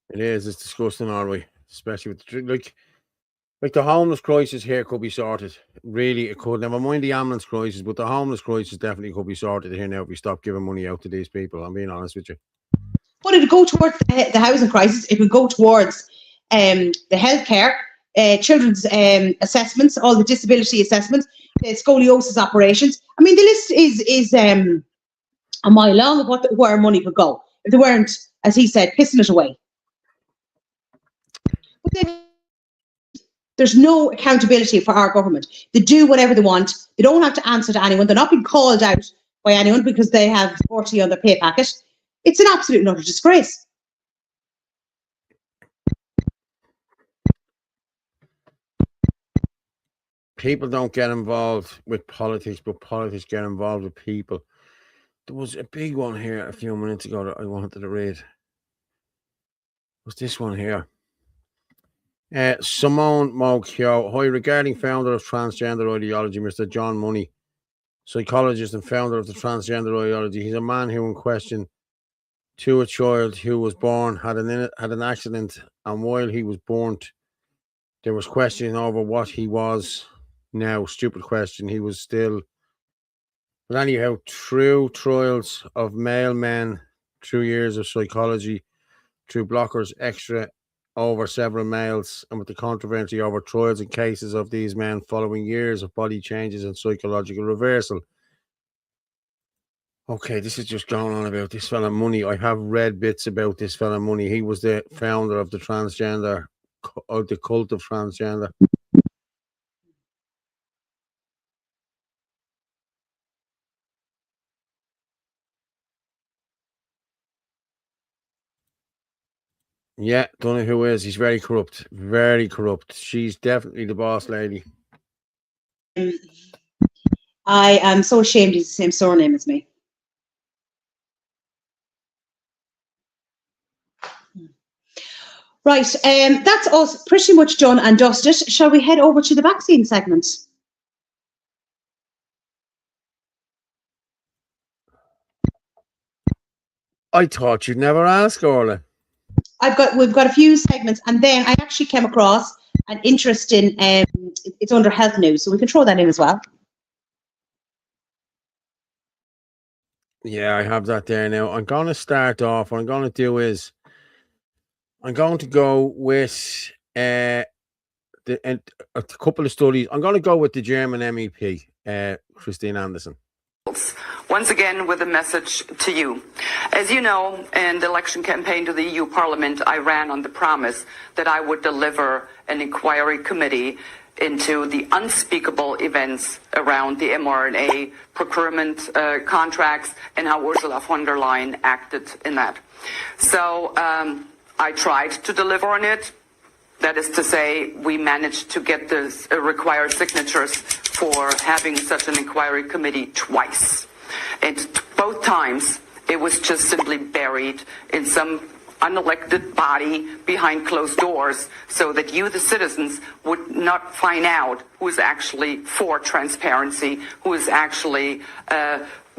It is. It's disgusting, are we? Especially with like the homeless crisis here could be sorted. Really, it could. Never mind the ambulance crisis, but the homeless crisis definitely could be sorted here now if we stop giving money out to these people. I'm being honest with you. But it'd go towards the housing crisis. It would go towards the healthcare, children's assessments, all the disability assessments, the scoliosis operations. I mean, the list is a mile long of where our money would go if they weren't, as he said, pissing it away. But then there's no accountability for our government. They do whatever they want. They don't have to answer to anyone. They're not being called out by anyone because they have 40 on their pay packet. It's an absolute and utter disgrace. People don't get involved with politics, but politics get involved with people. There was a big one here a few minutes ago that I wanted to read. Was this one here? Simone Mokyo. Hi, regarding founder of transgender ideology, Mr. John Money, psychologist and founder of the transgender ideology. He's a man who, in question to a child who was born, had an accident, and while he was born, there was questioning over what he was now. Stupid question. He was still. But anyhow, through trials of male men, through years of psychology, through blockers, extra over several males, and with the controversy over trials and cases of these men following years of body changes and psychological reversal. Okay, this is just going on about this fella Money. I have read bits about this fella Money. He was the founder of the transgender, of the cult of transgender. Yeah, don't know who is. He's very corrupt. Very corrupt. She's definitely the boss lady. I am so ashamed he's the same surname as me. Right, that's us pretty much done and dusted. Shall we head over to the vaccine segment? I thought you'd never ask, Orla. We've got a few segments, and then I actually came across an interesting. It's under health news, so we can throw that in as well. Yeah, I have that there now. I'm going to start off. What I'm going to do is I'm going to go with a couple of studies. I'm going to go with the German MEP, Christine Anderson. Once again, with a message to you. As you know, in the election campaign to the EU Parliament, I ran on the promise that I would deliver an inquiry committee into the unspeakable events around the mRNA procurement contracts and how Ursula von der Leyen acted in that. So I tried to deliver on it. That is to say, we managed to get the required signatures for having such an inquiry committee twice. And both times, it was just simply buried in some unelected body behind closed doors so that you, the citizens, would not find out who is actually for transparency, who is actually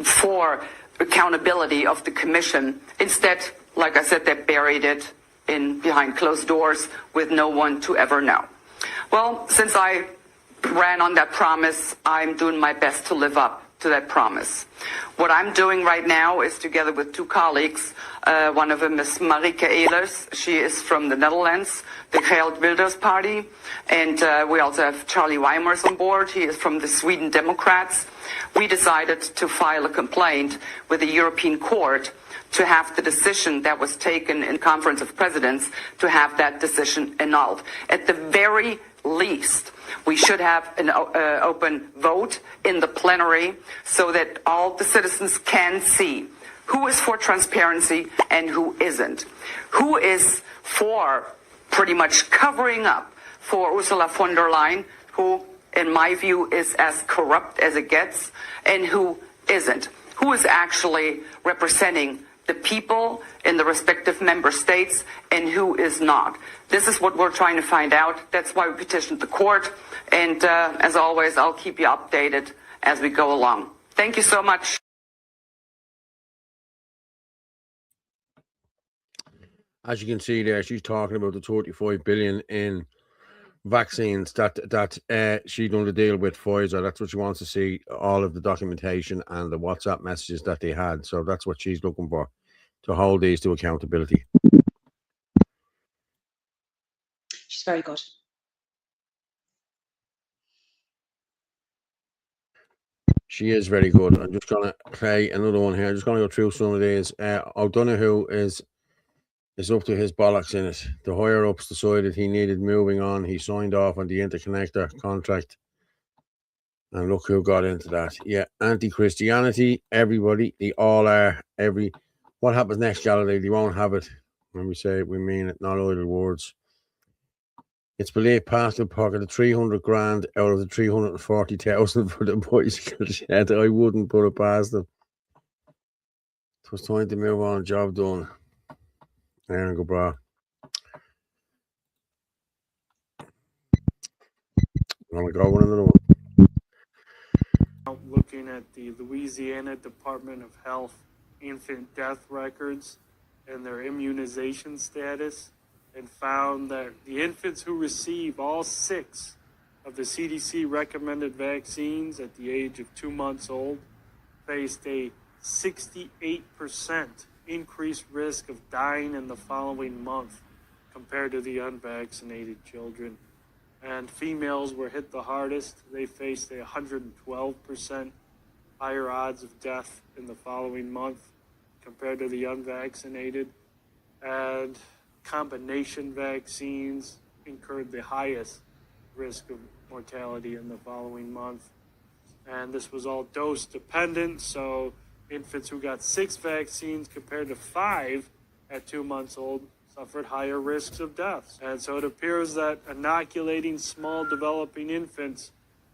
for accountability of the Commission. Instead, like I said, they buried it behind closed doors with no one to ever know. Well, since I ran on that promise, I'm doing my best to live up to that promise. What I'm doing right now is, together with two colleagues, one of them is Marieke Ehlers. She is from the Netherlands, the Geert Wilders party. And we also have Charlie Weimers on board. He is from the Sweden Democrats. We decided to file a complaint with the European Court to have the decision that was taken in Conference of Presidents, to have that decision annulled. At the very least, we should have an open vote in the plenary so that all the citizens can see who is for transparency and who isn't. Who is for pretty much covering up for Ursula von der Leyen, who, in my view, is as corrupt as it gets, and who isn't. Who is actually representing the people in the respective member states and who is not. This is what we're trying to find out. That's why we petitioned the court. And as always, I'll keep you updated as we go along. Thank you so much. As you can see there, she's talking about the 35 billion in vaccines that she done the deal with Pfizer. That's what she wants to see, all of the documentation and the WhatsApp messages that they had. So that's what she's looking for, to hold these to accountability. She's very good. She is very good. I'm just going to play another one here. I'm just going to go through some of these. O'Donoghue is up to his bollocks in it. The higher-ups decided he needed moving on. He signed off on the interconnector contract. And look who got into that. Yeah, anti-Christianity, everybody, they all are. What happens next, Galilee? They won't have it. When we say it, we mean it, not idle words. It's believed Pascal pocketed 300 grand out of the 340,000 for the bicycle shed. I wouldn't put it past them. It was time to move on, job done. Aaron go bra. I'm going to go with another one. Looking at the Louisiana Department of Health infant death records and their immunization status, and found that the infants who receive all 6 of the CDC recommended vaccines at the age of 2 months old faced a 68% increased risk of dying in the following month compared to the unvaccinated children. And females were hit the hardest. They faced a 112% higher odds of death in the following month compared to the unvaccinated. And combination vaccines incurred the highest risk of mortality in the following month. And this was all dose dependent, so infants who got 6 vaccines compared to 5 at 2 months old suffered higher risks of death. And so it appears that inoculating small developing infants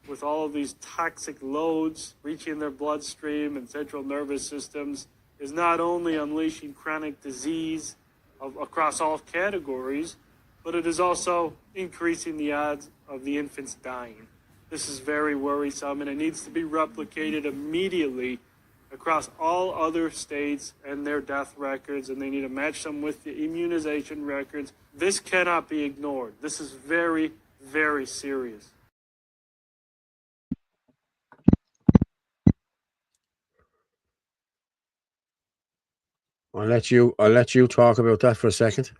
with all of these toxic loads reaching their bloodstream and central nervous systems is not only unleashing chronic disease across all categories, but it is also increasing the odds of the infants dying. This is very worrisome, and it needs to be replicated immediately across all other states and their death records, and they need to match them with the immunization records. This cannot be ignored. This is very, very serious. I'll let you talk about that for a second.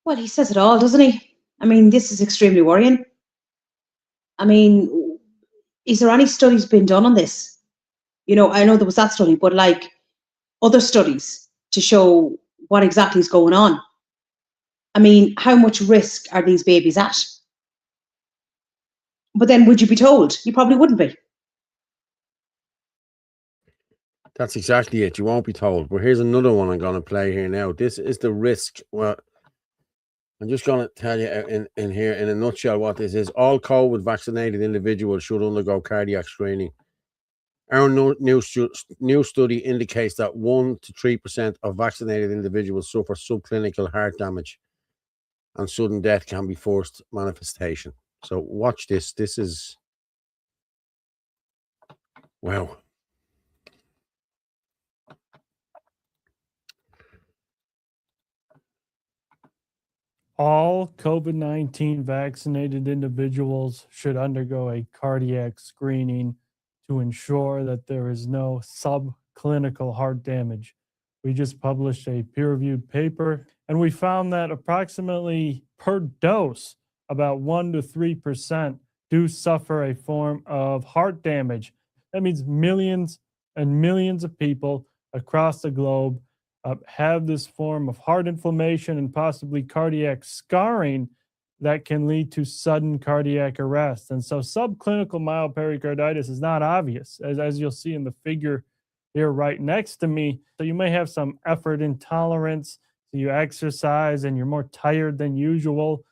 Well, he says it all, doesn't he? I mean, this is extremely worrying. I mean, is there any studies been done on this? You know, I know there was that study, but like other studies to show what exactly is going on. I mean, how much risk are these babies at? But then would you be told? You probably wouldn't be. That's exactly it. You won't be told. But here's another one I'm going to play here now. This is the risk. Well, I'm just going to tell you in here, in a nutshell, what this is. All COVID vaccinated individuals should undergo cardiac screening. Our new study indicates that 1 to 3% of vaccinated individuals suffer subclinical heart damage, and sudden death can be first manifestation. So watch this. This is, wow. All COVID-19 vaccinated individuals should undergo a cardiac screening to ensure that there is no subclinical heart damage. We just published a peer-reviewed paper, and we found that approximately per dose, about 1 to 3% do suffer a form of heart damage. That means millions and millions of people across the globe have this form of heart inflammation and possibly cardiac scarring that can lead to sudden cardiac arrest. And so subclinical myopericarditis is not obvious, as you'll see in the figure here right next to me. So you may have some effort intolerance, so you exercise and you're more tired than usual.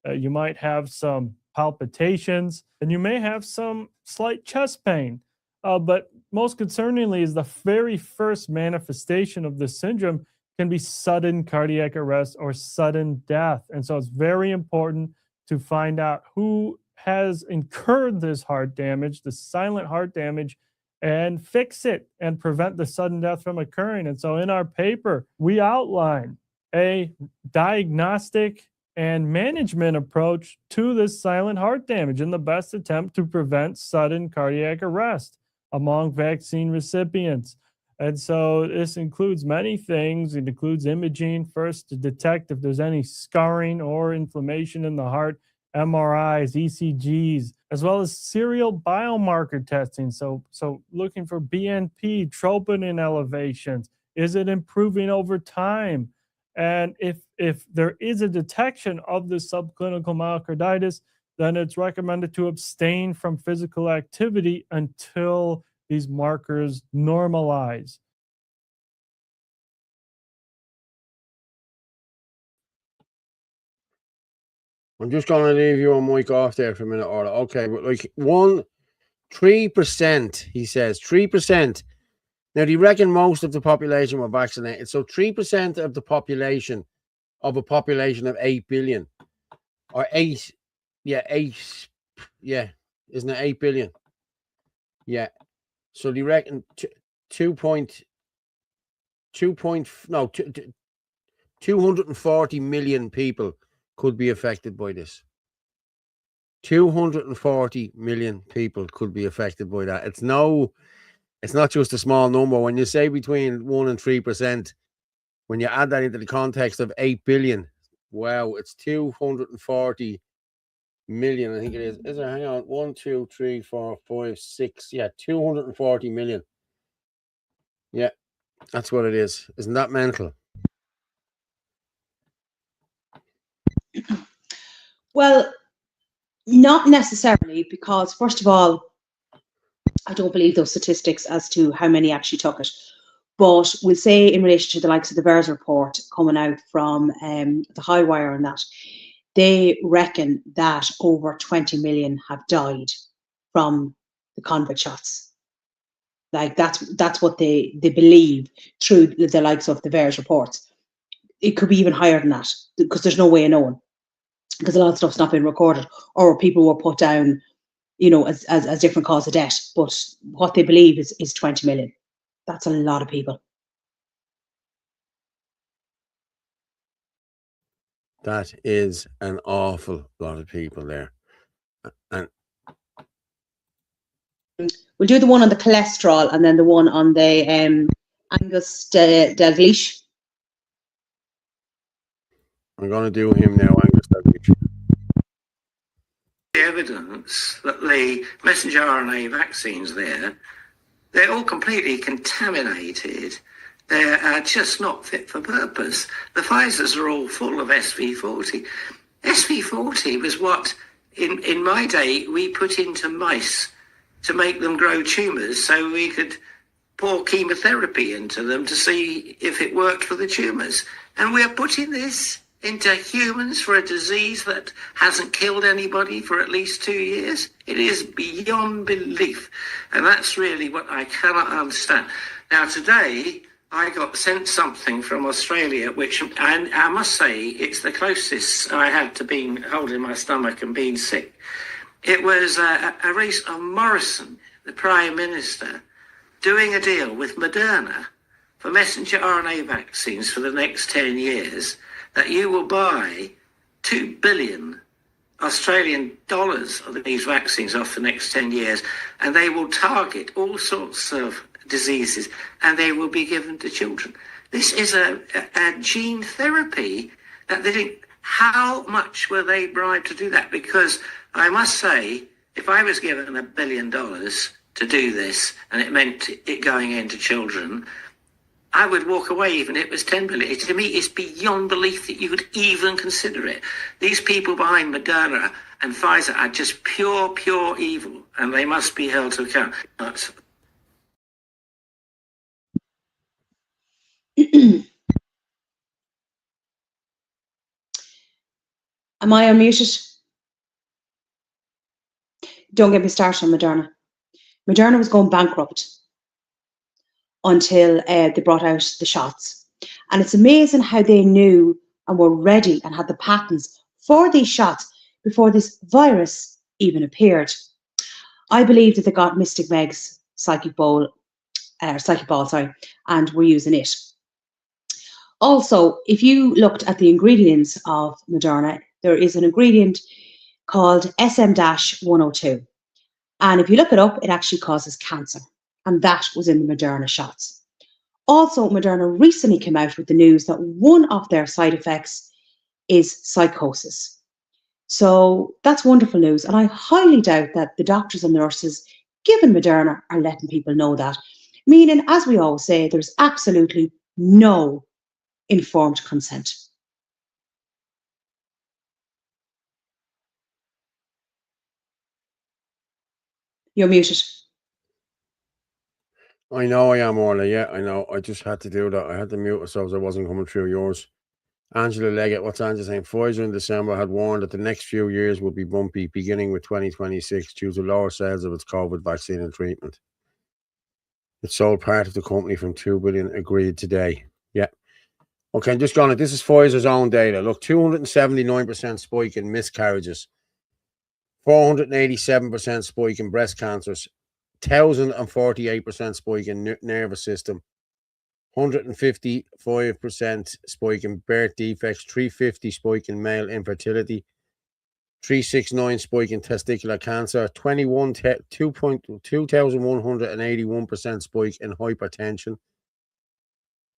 You might have some palpitations, and you may have some slight chest pain. But most concerningly is the very first manifestation of this syndrome can be sudden cardiac arrest or sudden death. And so it's very important to find out who has incurred this heart damage, the silent heart damage, and fix it and prevent the sudden death from occurring. And so in our paper, we outline a diagnostic and management approach to this silent heart damage in the best attempt to prevent sudden cardiac arrest among vaccine recipients. And so this includes many things. It includes imaging first to detect if there's any scarring or inflammation in the heart, MRIs, ECGs, as well as serial biomarker testing. So looking for BNP, troponin elevations. Is it improving over time? And if there is a detection of the subclinical myocarditis, then it's recommended to abstain from physical activity until these markers normalize. I'm just going to leave you on mic off there for a minute, Orla. Okay, but like 3%, he says, 3%. Now, do you reckon most of the population were vaccinated? So 3% of the population, of a population of 8 billion, or 8, isn't it 8 billion? Yeah. So do you reckon 240 million people could be affected by this? 240 million people could be affected by that. It's not just a small number. When you say between 1 and 3%, when you add that into the context of 8 billion, wow, it's 240 million. I think it is. Is there? Hang on. 1, 2, 3, 4, 5, 6. Yeah, 240 million. Yeah, that's what it is. Isn't that mental? Well, not necessarily, because first of all, I don't believe those statistics as to how many actually took it. But we'll say in relation to the likes of the VAERS report coming out from the High Wire and that, they reckon that over 20 million have died from the convict shots. Like that's what they believe through the likes of the VAERS reports. it could be even higher than that, because there's no way of knowing, because a lot of stuff's not been recorded, or people were put down, as different cause of death. But what they believe is 20 million. That's a lot of people. That is an awful lot of people there. And we'll do the one on the cholesterol and then the one on the Angus Dalgleish. I'm going to do him now, Angus Dalgleish. The evidence that the messenger RNA vaccines they're all completely contaminated. They're just not fit for purpose. The Pfizers are all full of SV40. SV40 was what, in my day, we put into mice to make them grow tumours so we could pour chemotherapy into them to see if it worked for the tumours. And we're putting this into humans for a disease that hasn't killed anybody for at least 2 years. It is beyond belief. And that's really what I cannot understand. Now, today, I got sent something from Australia, which I must say it's the closest I had to being holding my stomach and being sick. It was a race of Morrison, the Prime Minister, doing a deal with Moderna for messenger RNA vaccines for the next 10 years, that you will buy 2 billion Australian dollars of these vaccines off the next 10 years, and they will target all sorts of diseases, and they will be given to children. This is a gene therapy that they didn't. How much were they bribed to do that? Because I must say, if I was given $1 billion to do this, and it meant it going into children, I would walk away even if it was 10 billion. To me, it's beyond belief that you would even consider it. These people behind Moderna and Pfizer are just pure evil, and they must be held to account. Am I unmuted? Don't get me started on Moderna. Moderna was going bankrupt until they brought out the shots. And it's amazing how they knew and were ready and had the patents for these shots before this virus even appeared. I believe that they got Mystic Meg's psychic ball, and were using it. Also, if you looked at the ingredients of Moderna, there is an ingredient called SM-102. And if you look it up, it actually causes cancer. And that was in the Moderna shots. Also, Moderna recently came out with the news that one of their side effects is psychosis. So that's wonderful news. And I highly doubt that the doctors and nurses given Moderna are letting people know that. Meaning, as we always say, there's absolutely no informed consent. You're muted. I know I am, Orla. Yeah, I know. I just had to do that. I had to mute myself so I wasn't coming through yours. Angela Leggett, what's Angela saying? Pfizer in December had warned that the next few years will be bumpy, beginning with 2026 due to lower sales of its COVID vaccine and treatment. It sold part of the company from $2 billion, agreed today. Yeah. Okay, I'm just going to, this is Pfizer's own data. Look, 279% spike in miscarriages, 487% spike in breast cancers, 1,048% spike in nervous system, 155% spike in birth defects, 350 spike in male infertility, 369 spike in testicular cancer, 2,181% spike in hypertension,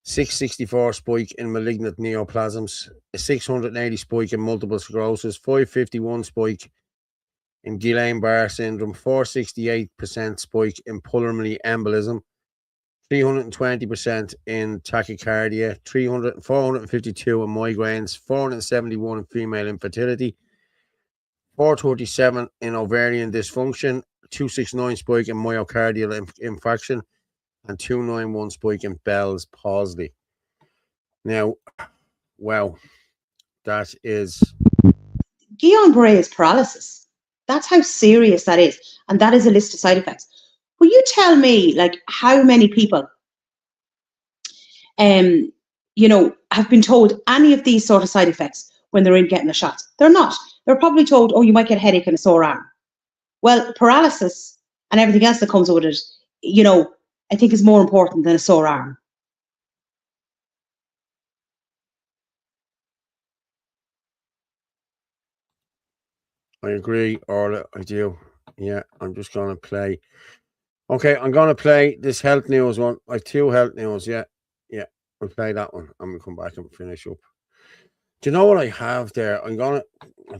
664 spike in malignant neoplasms, a 680 spike in multiple sclerosis, 551 spike in Guillain-Barré syndrome, 468% spike in pulmonary embolism, 320% in tachycardia, 452 in migraines, 471 in female infertility, 437 in ovarian dysfunction, 269 spike in myocardial infarction, and 291 spike in Bell's palsy. Now, wow, that is Guillain-Barré's paralysis. That's how serious that is. And that is a list of side effects. Will you tell me, like, how many people have been told any of these sort of side effects when they're in getting the shots. They're not. They're probably told, oh, you might get a headache and a sore arm. Well, paralysis and everything else that comes with it, I think is more important than a sore arm. I agree, Orla. I do. Yeah, I'm just going to play. Okay, I'm going to play this health news one. I have 2 health news. Yeah. We'll play that one. I'm going to come back and finish up. Do you know what I have there? I'll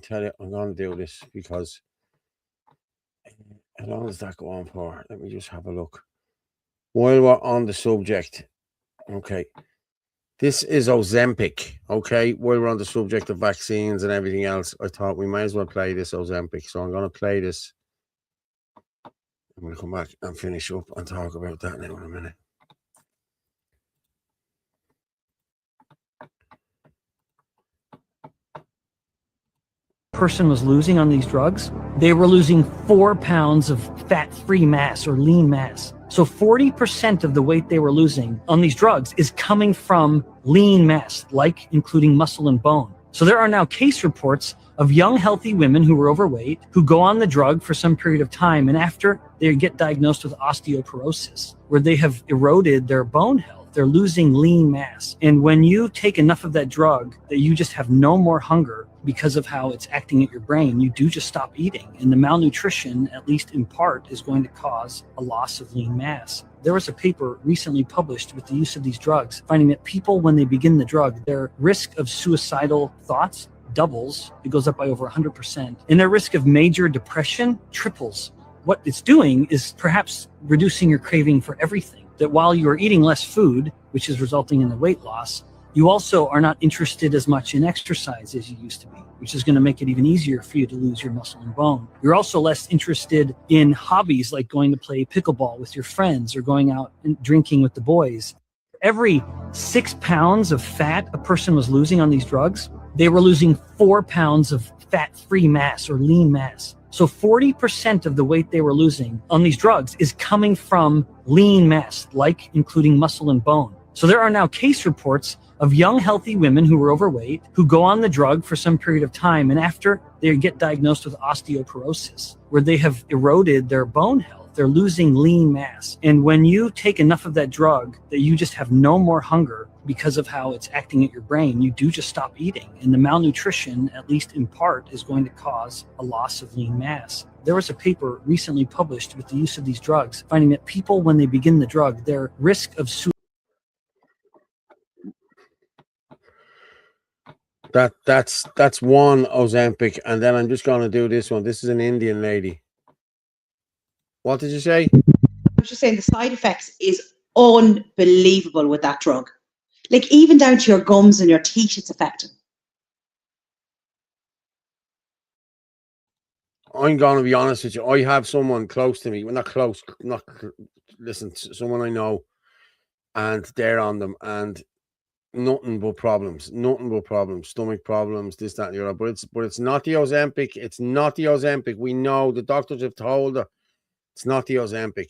tell you, I'm going to do this because how long does that go on for? Let me just have a look. While we're on the subject, okay. This is Ozempic, okay? While we're on the subject of vaccines and everything else, I thought we might as well play this Ozempic. So I'm going to play this. I'm going to come back and finish up and talk about that now in a minute. Person was losing on these drugs, they were losing 4 pounds of fat-free mass or lean mass. So 40% of the weight they were losing on these drugs is coming from lean mass, like including muscle and bone. So there are now case reports of young, healthy women who were overweight, who go on the drug for some period of time, and after they get diagnosed with osteoporosis, where they have eroded their bone health, they're losing lean mass. And when you take enough of that drug that you just have no more hunger because of how it's acting at your brain, you do just stop eating. And the malnutrition, at least in part, is going to cause a loss of lean mass. There was a paper recently published with the use of these drugs, finding that people, when they begin the drug, their risk of suicidal thoughts doubles. It goes up by over 100%. And their risk of major depression triples. What it's doing is perhaps reducing your craving for everything. That while you are eating less food, which is resulting in the weight loss, you also are not interested as much in exercise as you used to be, which is going to make it even easier for you to lose your muscle and bone. You're also less interested in hobbies like going to play pickleball with your friends or going out and drinking with the boys. Every 6 pounds of fat a person was losing on these drugs, they were losing 4 pounds of fat-free mass or lean mass. So 40% of the weight they were losing on these drugs is coming from lean mass, like including muscle and bone. So there are now case reports of young, healthy women who were overweight, who go on the drug for some period of time, and after they get diagnosed with osteoporosis, where they have eroded their bone health, they're losing lean mass. And when you take enough of that drug that you just have no more hunger because of how it's acting at your brain, you do just stop eating. And the malnutrition, at least in part, is going to cause a loss of lean mass. There was a paper recently published with the use of these drugs, finding that people, when they begin the drug, their risk of suicide. That's one Ozempic, and then I'm just going to do this one. This is an Indian lady. What did you say? I was just saying the side effects is unbelievable with that drug. Like even down to your gums and your teeth, it's affecting. I'm going to be honest with you. I have someone close to me. Well, not close. Listen, someone I know, and they're on them, and nothing but problems. Stomach problems, this, that, and the other. But it's not the Ozempic. It's not the Ozempic. We know the doctors have told her it's not the Ozempic.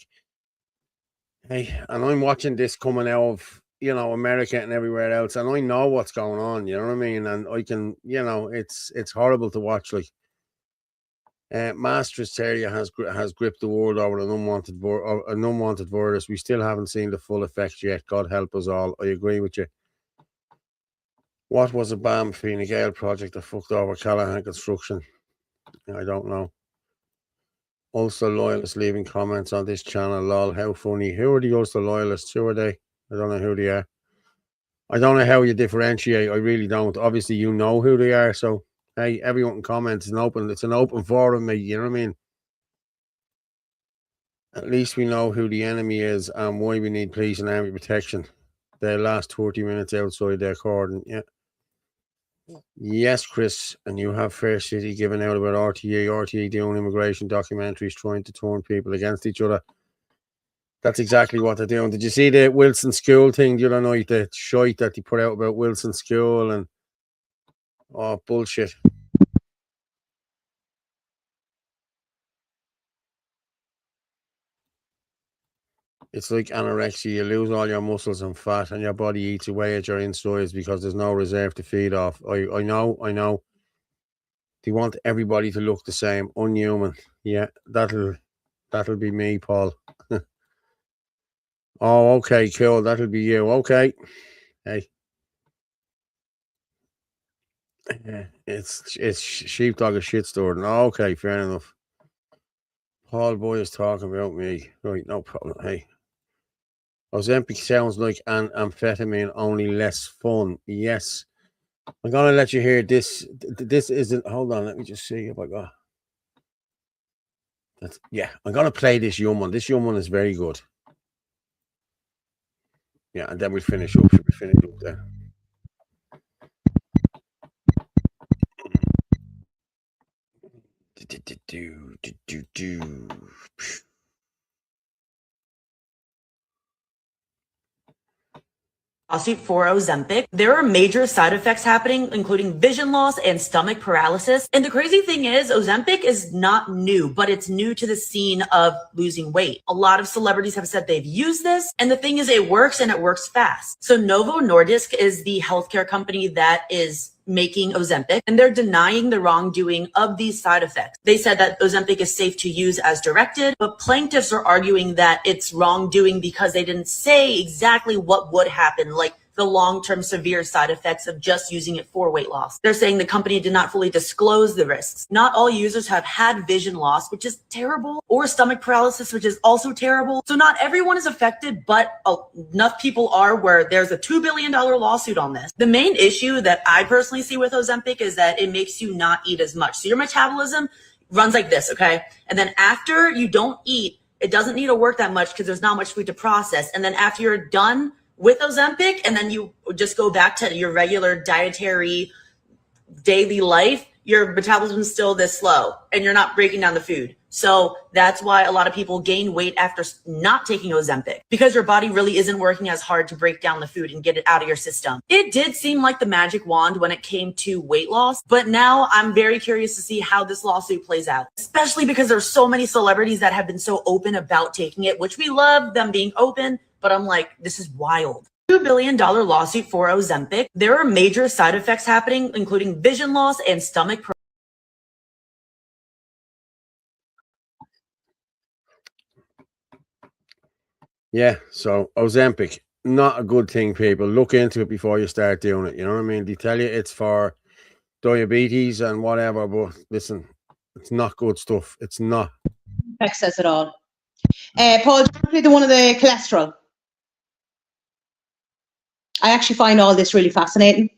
Hey, and I'm watching this coming out of America and everywhere else, and I know what's going on. You know what I mean? And I can, it's horrible to watch. Like, mass hysteria has gripped the world over an unwanted virus. We still haven't seen the full effects yet. God help us all. I agree with you. What was a BAM Fine Gael project that fucked over Callahan Construction? I don't know. Ulster loyalists leaving comments on this channel. Lol, how funny. Who are the Ulster loyalists? Who are they? I don't know who they are. I don't know how you differentiate. I really don't. Obviously, you know who they are. So, hey, everyone can comment. It's an open forum, mate. You know what I mean? At least we know who the enemy is and why we need police and army protection. They last 30 minutes outside their cordon. Yeah. Yes, Chris, and you have Fair City giving out about RTE doing immigration documentaries, trying to turn people against each other. That's exactly what they're doing. Did you see the Wilson School thing the other night? The shite that they put out about Wilson School and bullshit. It's like anorexia. You lose all your muscles and fat, and your body eats away at your insides because there's no reserve to feed off. I know. They want everybody to look the same, unhuman. Yeah, that'll be me, Paul. Oh, okay, cool. That'll be you. Okay. Hey. Yeah, it's sheepdog a shit store. Okay, fair enough. Paul Boy is talking about me. Right, no problem. Hey. Ozempic sounds like an amphetamine, only less fun. Yes. I'm gonna let you hear this. This isn't. Hold on, let me just see if I got. Yeah, I'm gonna play this young one. This young one is very good. Yeah, and then we'll finish up. Should we finish up there? Do. Lawsuit for Ozempic. There are major side effects happening, including vision loss and stomach paralysis. And the crazy thing is, Ozempic is not new, but it's new to the scene of losing weight. A lot of celebrities have said they've used this, and the thing is, it works and it works fast. So Novo Nordisk is the healthcare company that is making Ozempic, and they're denying the wrongdoing of these side effects. They said that Ozempic is safe to use as directed, but plaintiffs are arguing that it's wrongdoing because they didn't say exactly what would happen, like the long-term severe side effects of just using it for weight loss. They're saying the company did not fully disclose the risks. Not all users have had vision loss, which is terrible, or stomach paralysis, which is also terrible. So not everyone is affected, but enough people are where there's a $2 billion lawsuit on this. The main issue that I personally see with Ozempic is that it makes you not eat as much. So your metabolism runs like this, okay? And then after you don't eat, it doesn't need to work that much because there's not much food to process. And then after you're done with Ozempic, and then you just go back to your regular dietary daily life, your metabolism is still this slow and you're not breaking down the food. So that's why a lot of people gain weight after not taking Ozempic, because your body really isn't working as hard to break down the food and get it out of your system. It did seem like the magic wand when it came to weight loss, but now I'm very curious to see how this lawsuit plays out, especially because there's so many celebrities that have been so open about taking it, which we love them being open, but I'm like, this is wild. $2 billion lawsuit for Ozempic. There are major side effects happening, including vision loss and stomach. Yeah, so Ozempic, not a good thing, people. Look into it before you start doing it. You know what I mean? They tell you it's for diabetes and whatever, but listen, it's not good stuff. It's not. Beck says it all. Paul, do you want to play the one of the cholesterol? I actually find all this really fascinating.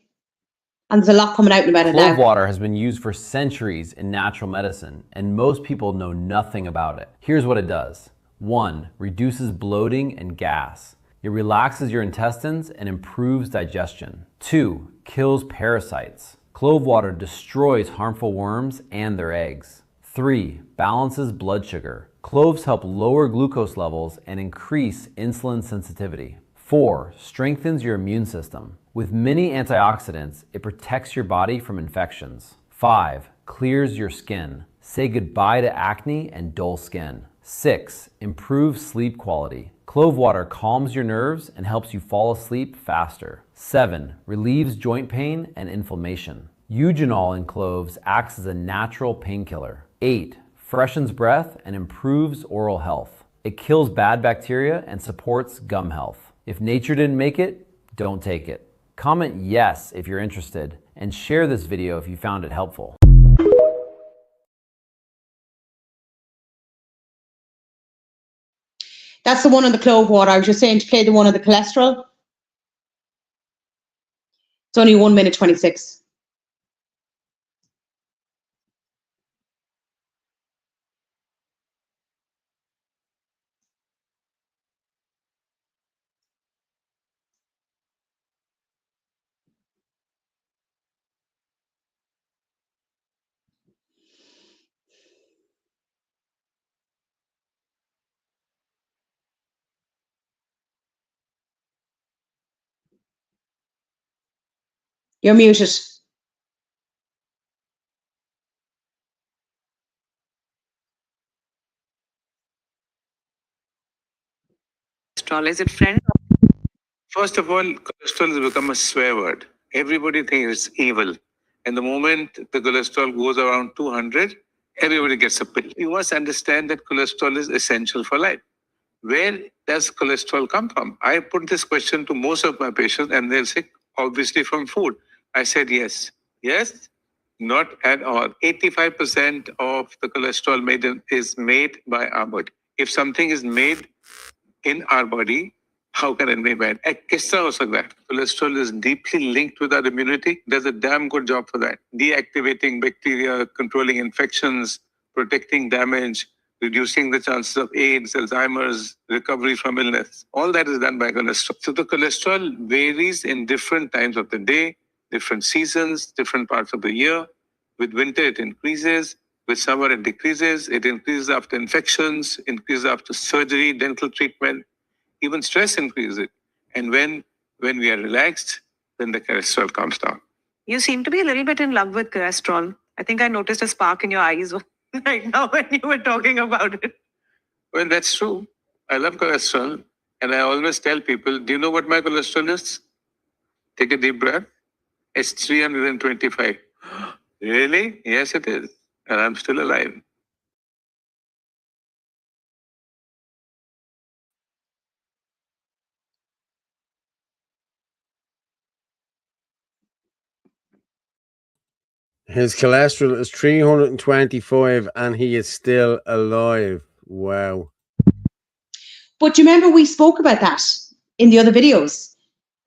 And there's a lot coming out about it now. Clove water has been used for centuries in natural medicine, and most people know nothing about it. Here's what it does. 1. Reduces bloating and gas. It relaxes your intestines and improves digestion. 2. Kills parasites. Clove water destroys harmful worms and their eggs. 3. Balances blood sugar. Cloves help lower glucose levels and increase insulin sensitivity. 4. Strengthens your immune system. With many antioxidants, it protects your body from infections. 5. Clears your skin. Say goodbye to acne and dull skin. 6. Improves sleep quality. Clove water calms your nerves and helps you fall asleep faster. 7. Relieves joint pain and inflammation. Eugenol in cloves acts as a natural painkiller. 8. Freshens breath and improves oral health. It kills bad bacteria and supports gum health. If nature didn't make it, don't take it. Comment yes if you're interested, and share this video if you found it helpful. That's the one on the clove water. I was just saying to play the one on the cholesterol. It's only 1 minute 26. You're muted. cholesterol? Is it friend? First of all, cholesterol has become a swear word. Everybody thinks it's evil. And the moment the cholesterol goes around 200, everybody gets a pill. You must understand that cholesterol is essential for life. Where does cholesterol come from? I put this question to most of my patients and they'll say, obviously from food. I said, yes. Yes? Not at all. 85% of the cholesterol is made by our body. If something is made in our body, how can it be bad? किस तरह हो सकता है? Cholesterol is deeply linked with our immunity. Does a damn good job for that. Deactivating bacteria, controlling infections, protecting damage, reducing the chances of AIDS, Alzheimer's, recovery from illness. All that is done by cholesterol. So the cholesterol varies in different times of the day, different seasons, different parts of the year. With winter, it increases. With summer, it decreases. It increases after infections, increases after surgery, dental treatment. Even stress increases it. And when we are relaxed, then the cholesterol comes down. You seem to be a little bit in love with cholesterol. I think I noticed a spark in your eyes right now when you were talking about it. Well, that's true. I love cholesterol. And I always tell people, do you know what my cholesterol is? Take a deep breath. It's 325. Really? Yes, it is. And I'm still alive. His cholesterol is 325 and he is still alive. Wow. But do you remember we spoke about that in the other videos?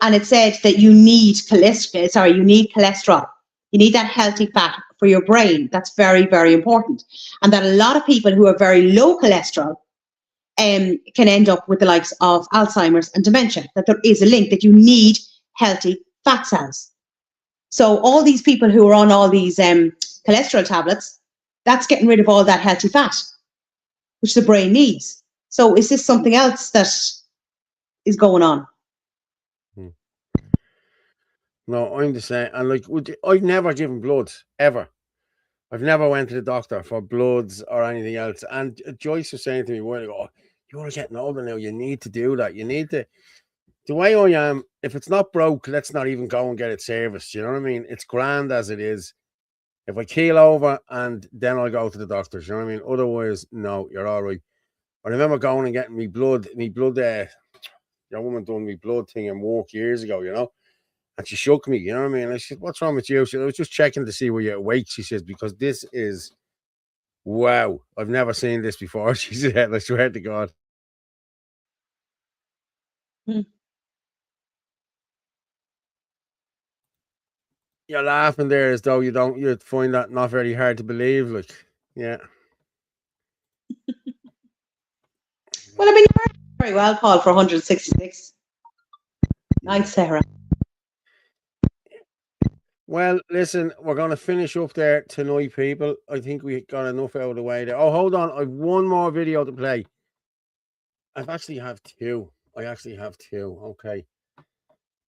And it said that you need cholesterol. You need cholesterol. You need that healthy fat for your brain. That's very, very important. And that a lot of people who are very low cholesterol can end up with the likes of Alzheimer's and dementia. That there is a link, that you need healthy fat cells. So all these people who are on all these cholesterol tablets, that's getting rid of all that healthy fat, which the brain needs. So is this something else that is going on? No, I'm the same. And like, I've never given blood, ever. I've never went to the doctor for bloods or anything else. And Joyce was saying to me, well, oh, you're getting older now. You need to do that. You need to. The way I am, if it's not broke, let's not even go and get it serviced. You know what I mean? It's grand as it is. If I keel over and then I'll go to the doctors. You know what I mean? Otherwise, no, you're all right. I remember going and getting me blood, your woman done me blood thing and work years ago, you know? And she shook me, you know what I mean? I said, what's wrong with you? She said, I was just checking to see where you're awake. She says, because this is, wow, I've never seen this before. She said, I swear to God. You're laughing there as though you'd find that not very hard to believe. Like, yeah. Well, I mean, you're very well, Paul, for 166. Nice, Sarah. Well, listen, we're going to finish up there tonight, people. I think we got enough out of the way there. Oh, hold on. I've one more video to play. I actually have two. Okay.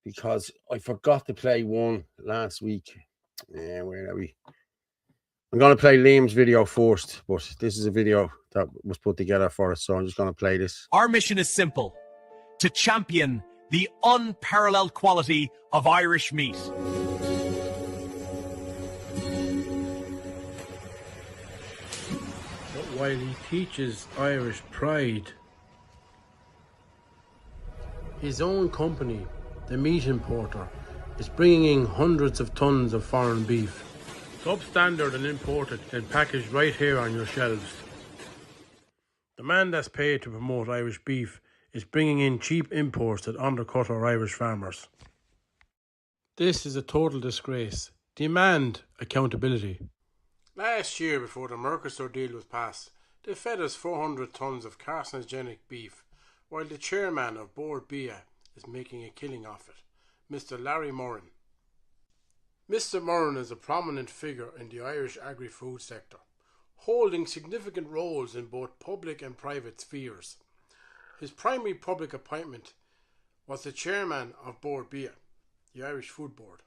Because I forgot to play one last week. Yeah, where are we? I'm going to play Liam's video first, but this is a video that was put together for us, so I'm just going to play this. Our mission is simple: to champion the unparalleled quality of Irish meat. But while he teaches Irish pride, his own company, the meat importer, is bringing in hundreds of tons of foreign beef, substandard and imported, then packaged right here on your shelves. The man that's paid to promote Irish beef is bringing in cheap imports that undercut our Irish farmers. This is a total disgrace. Demand accountability. Last year, before the Mercosur deal was passed, they fed us 400 tons of carcinogenic beef, while the chairman of Board BIA is making a killing off it, Mr. Larry Moran. Mr. Moran is a prominent figure in the Irish agri-food sector, holding significant roles in both public and private spheres. His primary public appointment was the chairman of Board BIA, the Irish Food Board,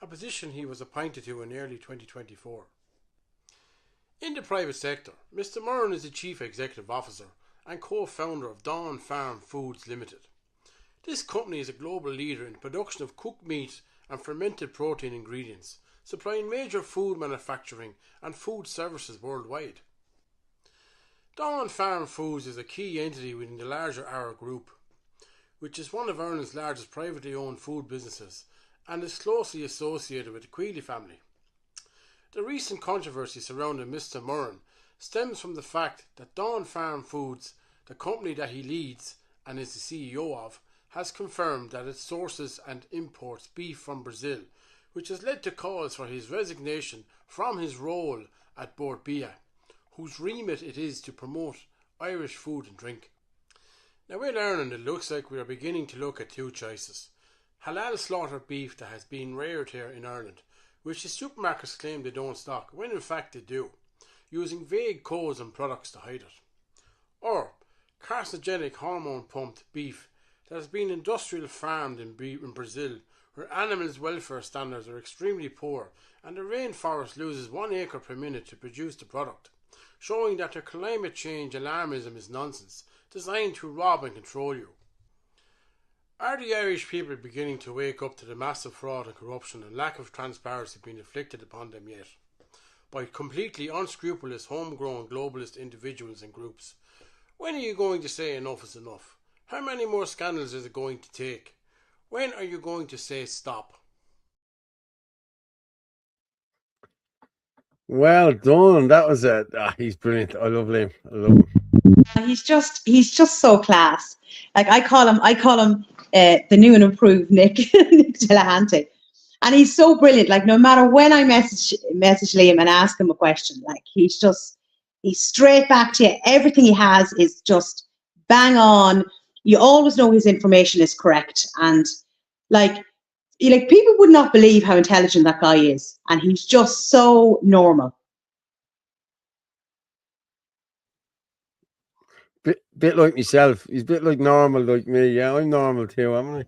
a position he was appointed to in early 2024. In the private sector, Mr. Moran is the chief executive officer and co-founder of Dawn Farm Foods Limited. This company is a global leader in the production of cooked meat and fermented protein ingredients, supplying major food manufacturing and food services worldwide. Dawn Farm Foods is a key entity within the larger Arrow Group, which is one of Ireland's largest privately owned food businesses and is closely associated with the Queally family. The recent controversy surrounding Mr. Murren stems from the fact that Dawn Farm Foods, the company that he leads and is the CEO of, has confirmed that it sources and imports beef from Brazil, which has led to calls for his resignation from his role at Bord Bia, whose remit it is to promote Irish food and drink. Now in Ireland it looks like we are beginning to look at two choices. Halal slaughtered beef that has been reared here in Ireland, which the supermarkets claim they don't stock, when in fact they do, using vague codes and products to hide it. Or carcinogenic hormone pumped beef that has been industrial farmed in Brazil, where animals' welfare standards are extremely poor and the rainforest loses 1 acre per minute to produce the product, showing that their climate change alarmism is nonsense, designed to rob and control you. Are the Irish people beginning to wake up to the massive fraud and corruption and lack of transparency being inflicted upon them yet? By completely unscrupulous, homegrown, globalist individuals and groups. When are you going to say enough is enough? How many more scandals is it going to take? When are you going to say stop? Well done. That was it. He's brilliant. I love him. I love him. He's just so class. Like I call him the new and improved Nick Delahanty, and he's so brilliant. Like no matter when I message Liam and ask him a question, like he's straight back to you. Everything he has is just bang on. You always know his information is correct, and like people would not believe how intelligent that guy is, and he's just so normal. Bit like myself. He's a bit like normal, like me. Yeah, I'm normal too, am I?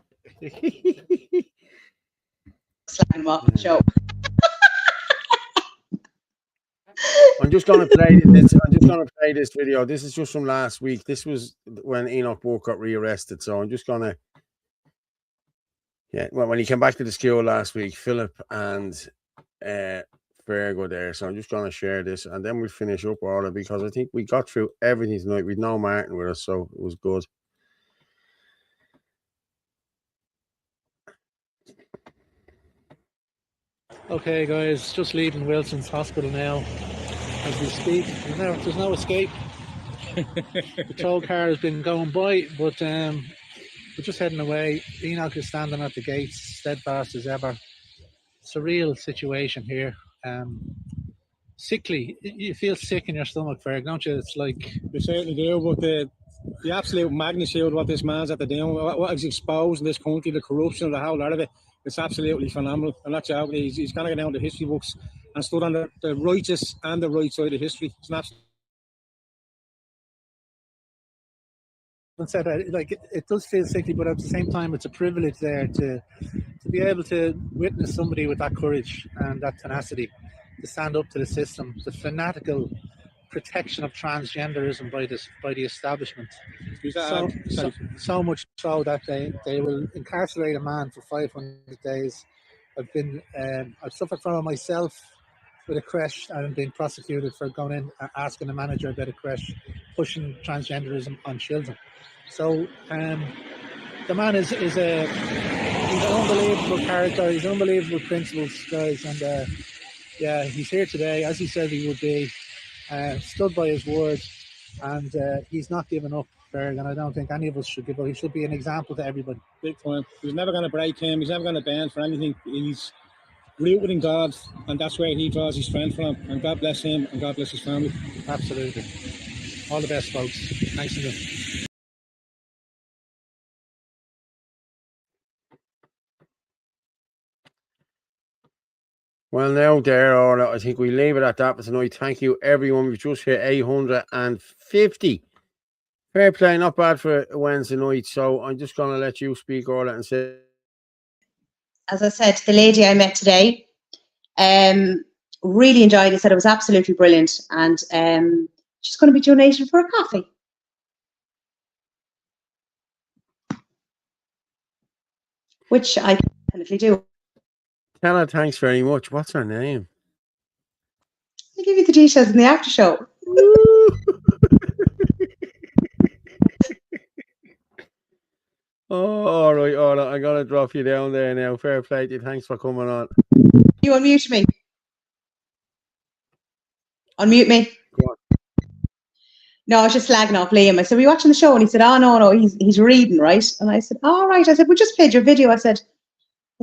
Slagging him off the show. I'm just gonna play this. I'm just gonna play this video. This is just from last week. This was when Enoch Burke got rearrested. So I'm just gonna, well, when he came back to the school last week, Philip and Fergo there. So I'm just gonna share this, and then we'll finish up all of it, because I think we got through everything tonight. We'd no Martin with us, so it was good. Okay, guys, just leaving Wilson's Hospital now as we speak. There's no escape. The patrol car has been going by, but we're just heading away. Enoch is standing at the gates, steadfast as ever. Surreal situation here. Sickly. You feel sick in your stomach, Ferg, don't you? It's like... We certainly do, but the absolute magnitude of what this man's at the doing, what is exposed in this country, the corruption, the whole lot of it, it's absolutely phenomenal. And that's how he's going to get down the history books and stood on the righteous and the right side of history. It's an absolute... Said, like it does feel sickly, but at the same time it's a privilege there to be able to witness somebody with that courage and that tenacity to stand up to the system, the fanatical protection of transgenderism by the establishment. So much so that they will incarcerate a man for 500 days. I've suffered from it myself with a creche, and been prosecuted for going in and asking the manager about a creche pushing transgenderism on children. So the man is he's an unbelievable character. He's unbelievable principles, guys, and he's here today as he said he would be. Stood by his word, and he's not giving up, Ferg, and I don't think any of us should give up. He should be an example to everybody. Big time. He's never going to break him. He's never going to bend for anything. He's rooted in God, and that's where he draws his strength from. And God bless him, and God bless his family. Absolutely. All the best, folks. Thanks again. Well, now there, Orla, I think we leave it at that for tonight. Thank you, everyone. We've just hit 850. Fair play, not bad for a Wednesday night. So I'm just going to let you speak, Orla, and say... As I said, the lady I met today, really enjoyed it. Said it was absolutely brilliant, and she's going to be donating for a coffee. which I definitely do. Tell her thanks very much. What's her name? I'll give you the details in the after show. Oh, all right. I'm gonna drop you down there now. Fair play to you. Thanks for coming on. You unmute me. Unmute me. Go on. No, I was just slagging off Liam. I said, were you watching the show? And he said, oh, no, he's reading, right? And I said, all right. I said, we just played your video. I said,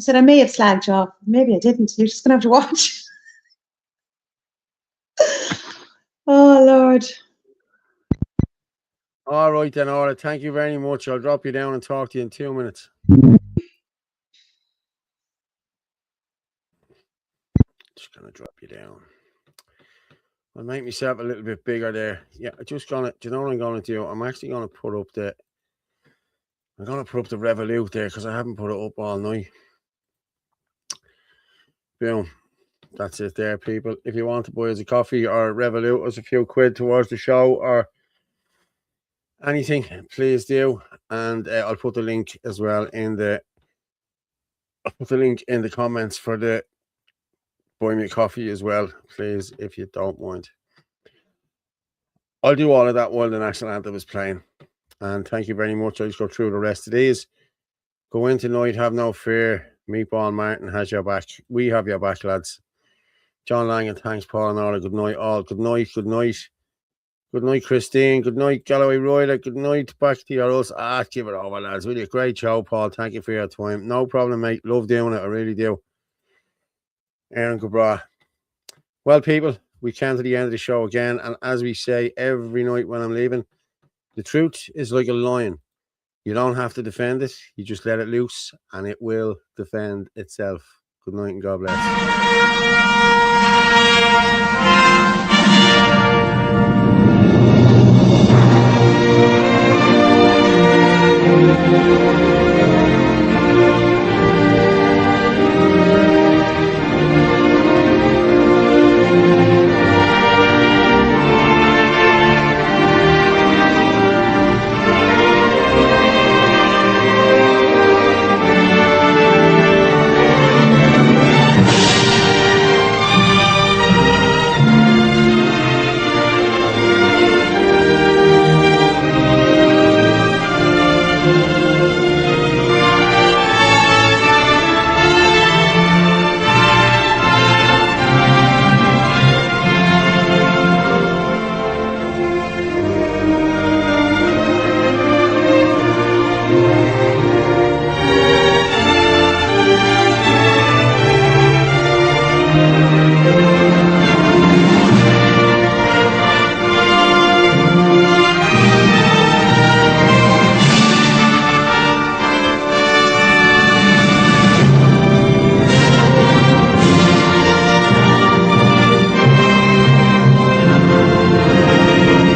I may have slagged you off. Maybe I didn't. You're just going to have to watch. Oh, Lord. All right, then. All right. Thank you very much. I'll drop you down and talk to you in 2 minutes. Just going to drop you down. I'll make myself a little bit bigger there. Yeah, I'm just going to, do you know what I'm going to do? I'm actually going to put up the Revolut there because I haven't put it up all night. Boom. That's it there, people. If you want to buy us a coffee or Revolut us a few quid towards the show or anything, please do. And I'll put the link as well in the comments for the buy me a coffee as well, please, if you don't mind. I'll do all of that while the national anthem is playing. And thank you very much. I'll just go through the rest of these. Go in tonight, have no fear. Meatball Martin has your back. We have your back, lads. John Langan, thanks, Paul and all. Good night, all. Good night, good night. Good night, Christine. Good night, Galloway Royler. Good night, back to your us. Give it over, lads. Really a great show, Paul. Thank you for your time. No problem, mate. Love doing it. I really do. Aaron Cabra. Well, people, we came to the end of the show again. And as we say every night when I'm leaving, the truth is like a lion. You don't have to defend it. You just let it loose and it will defend itself. Good night and God bless.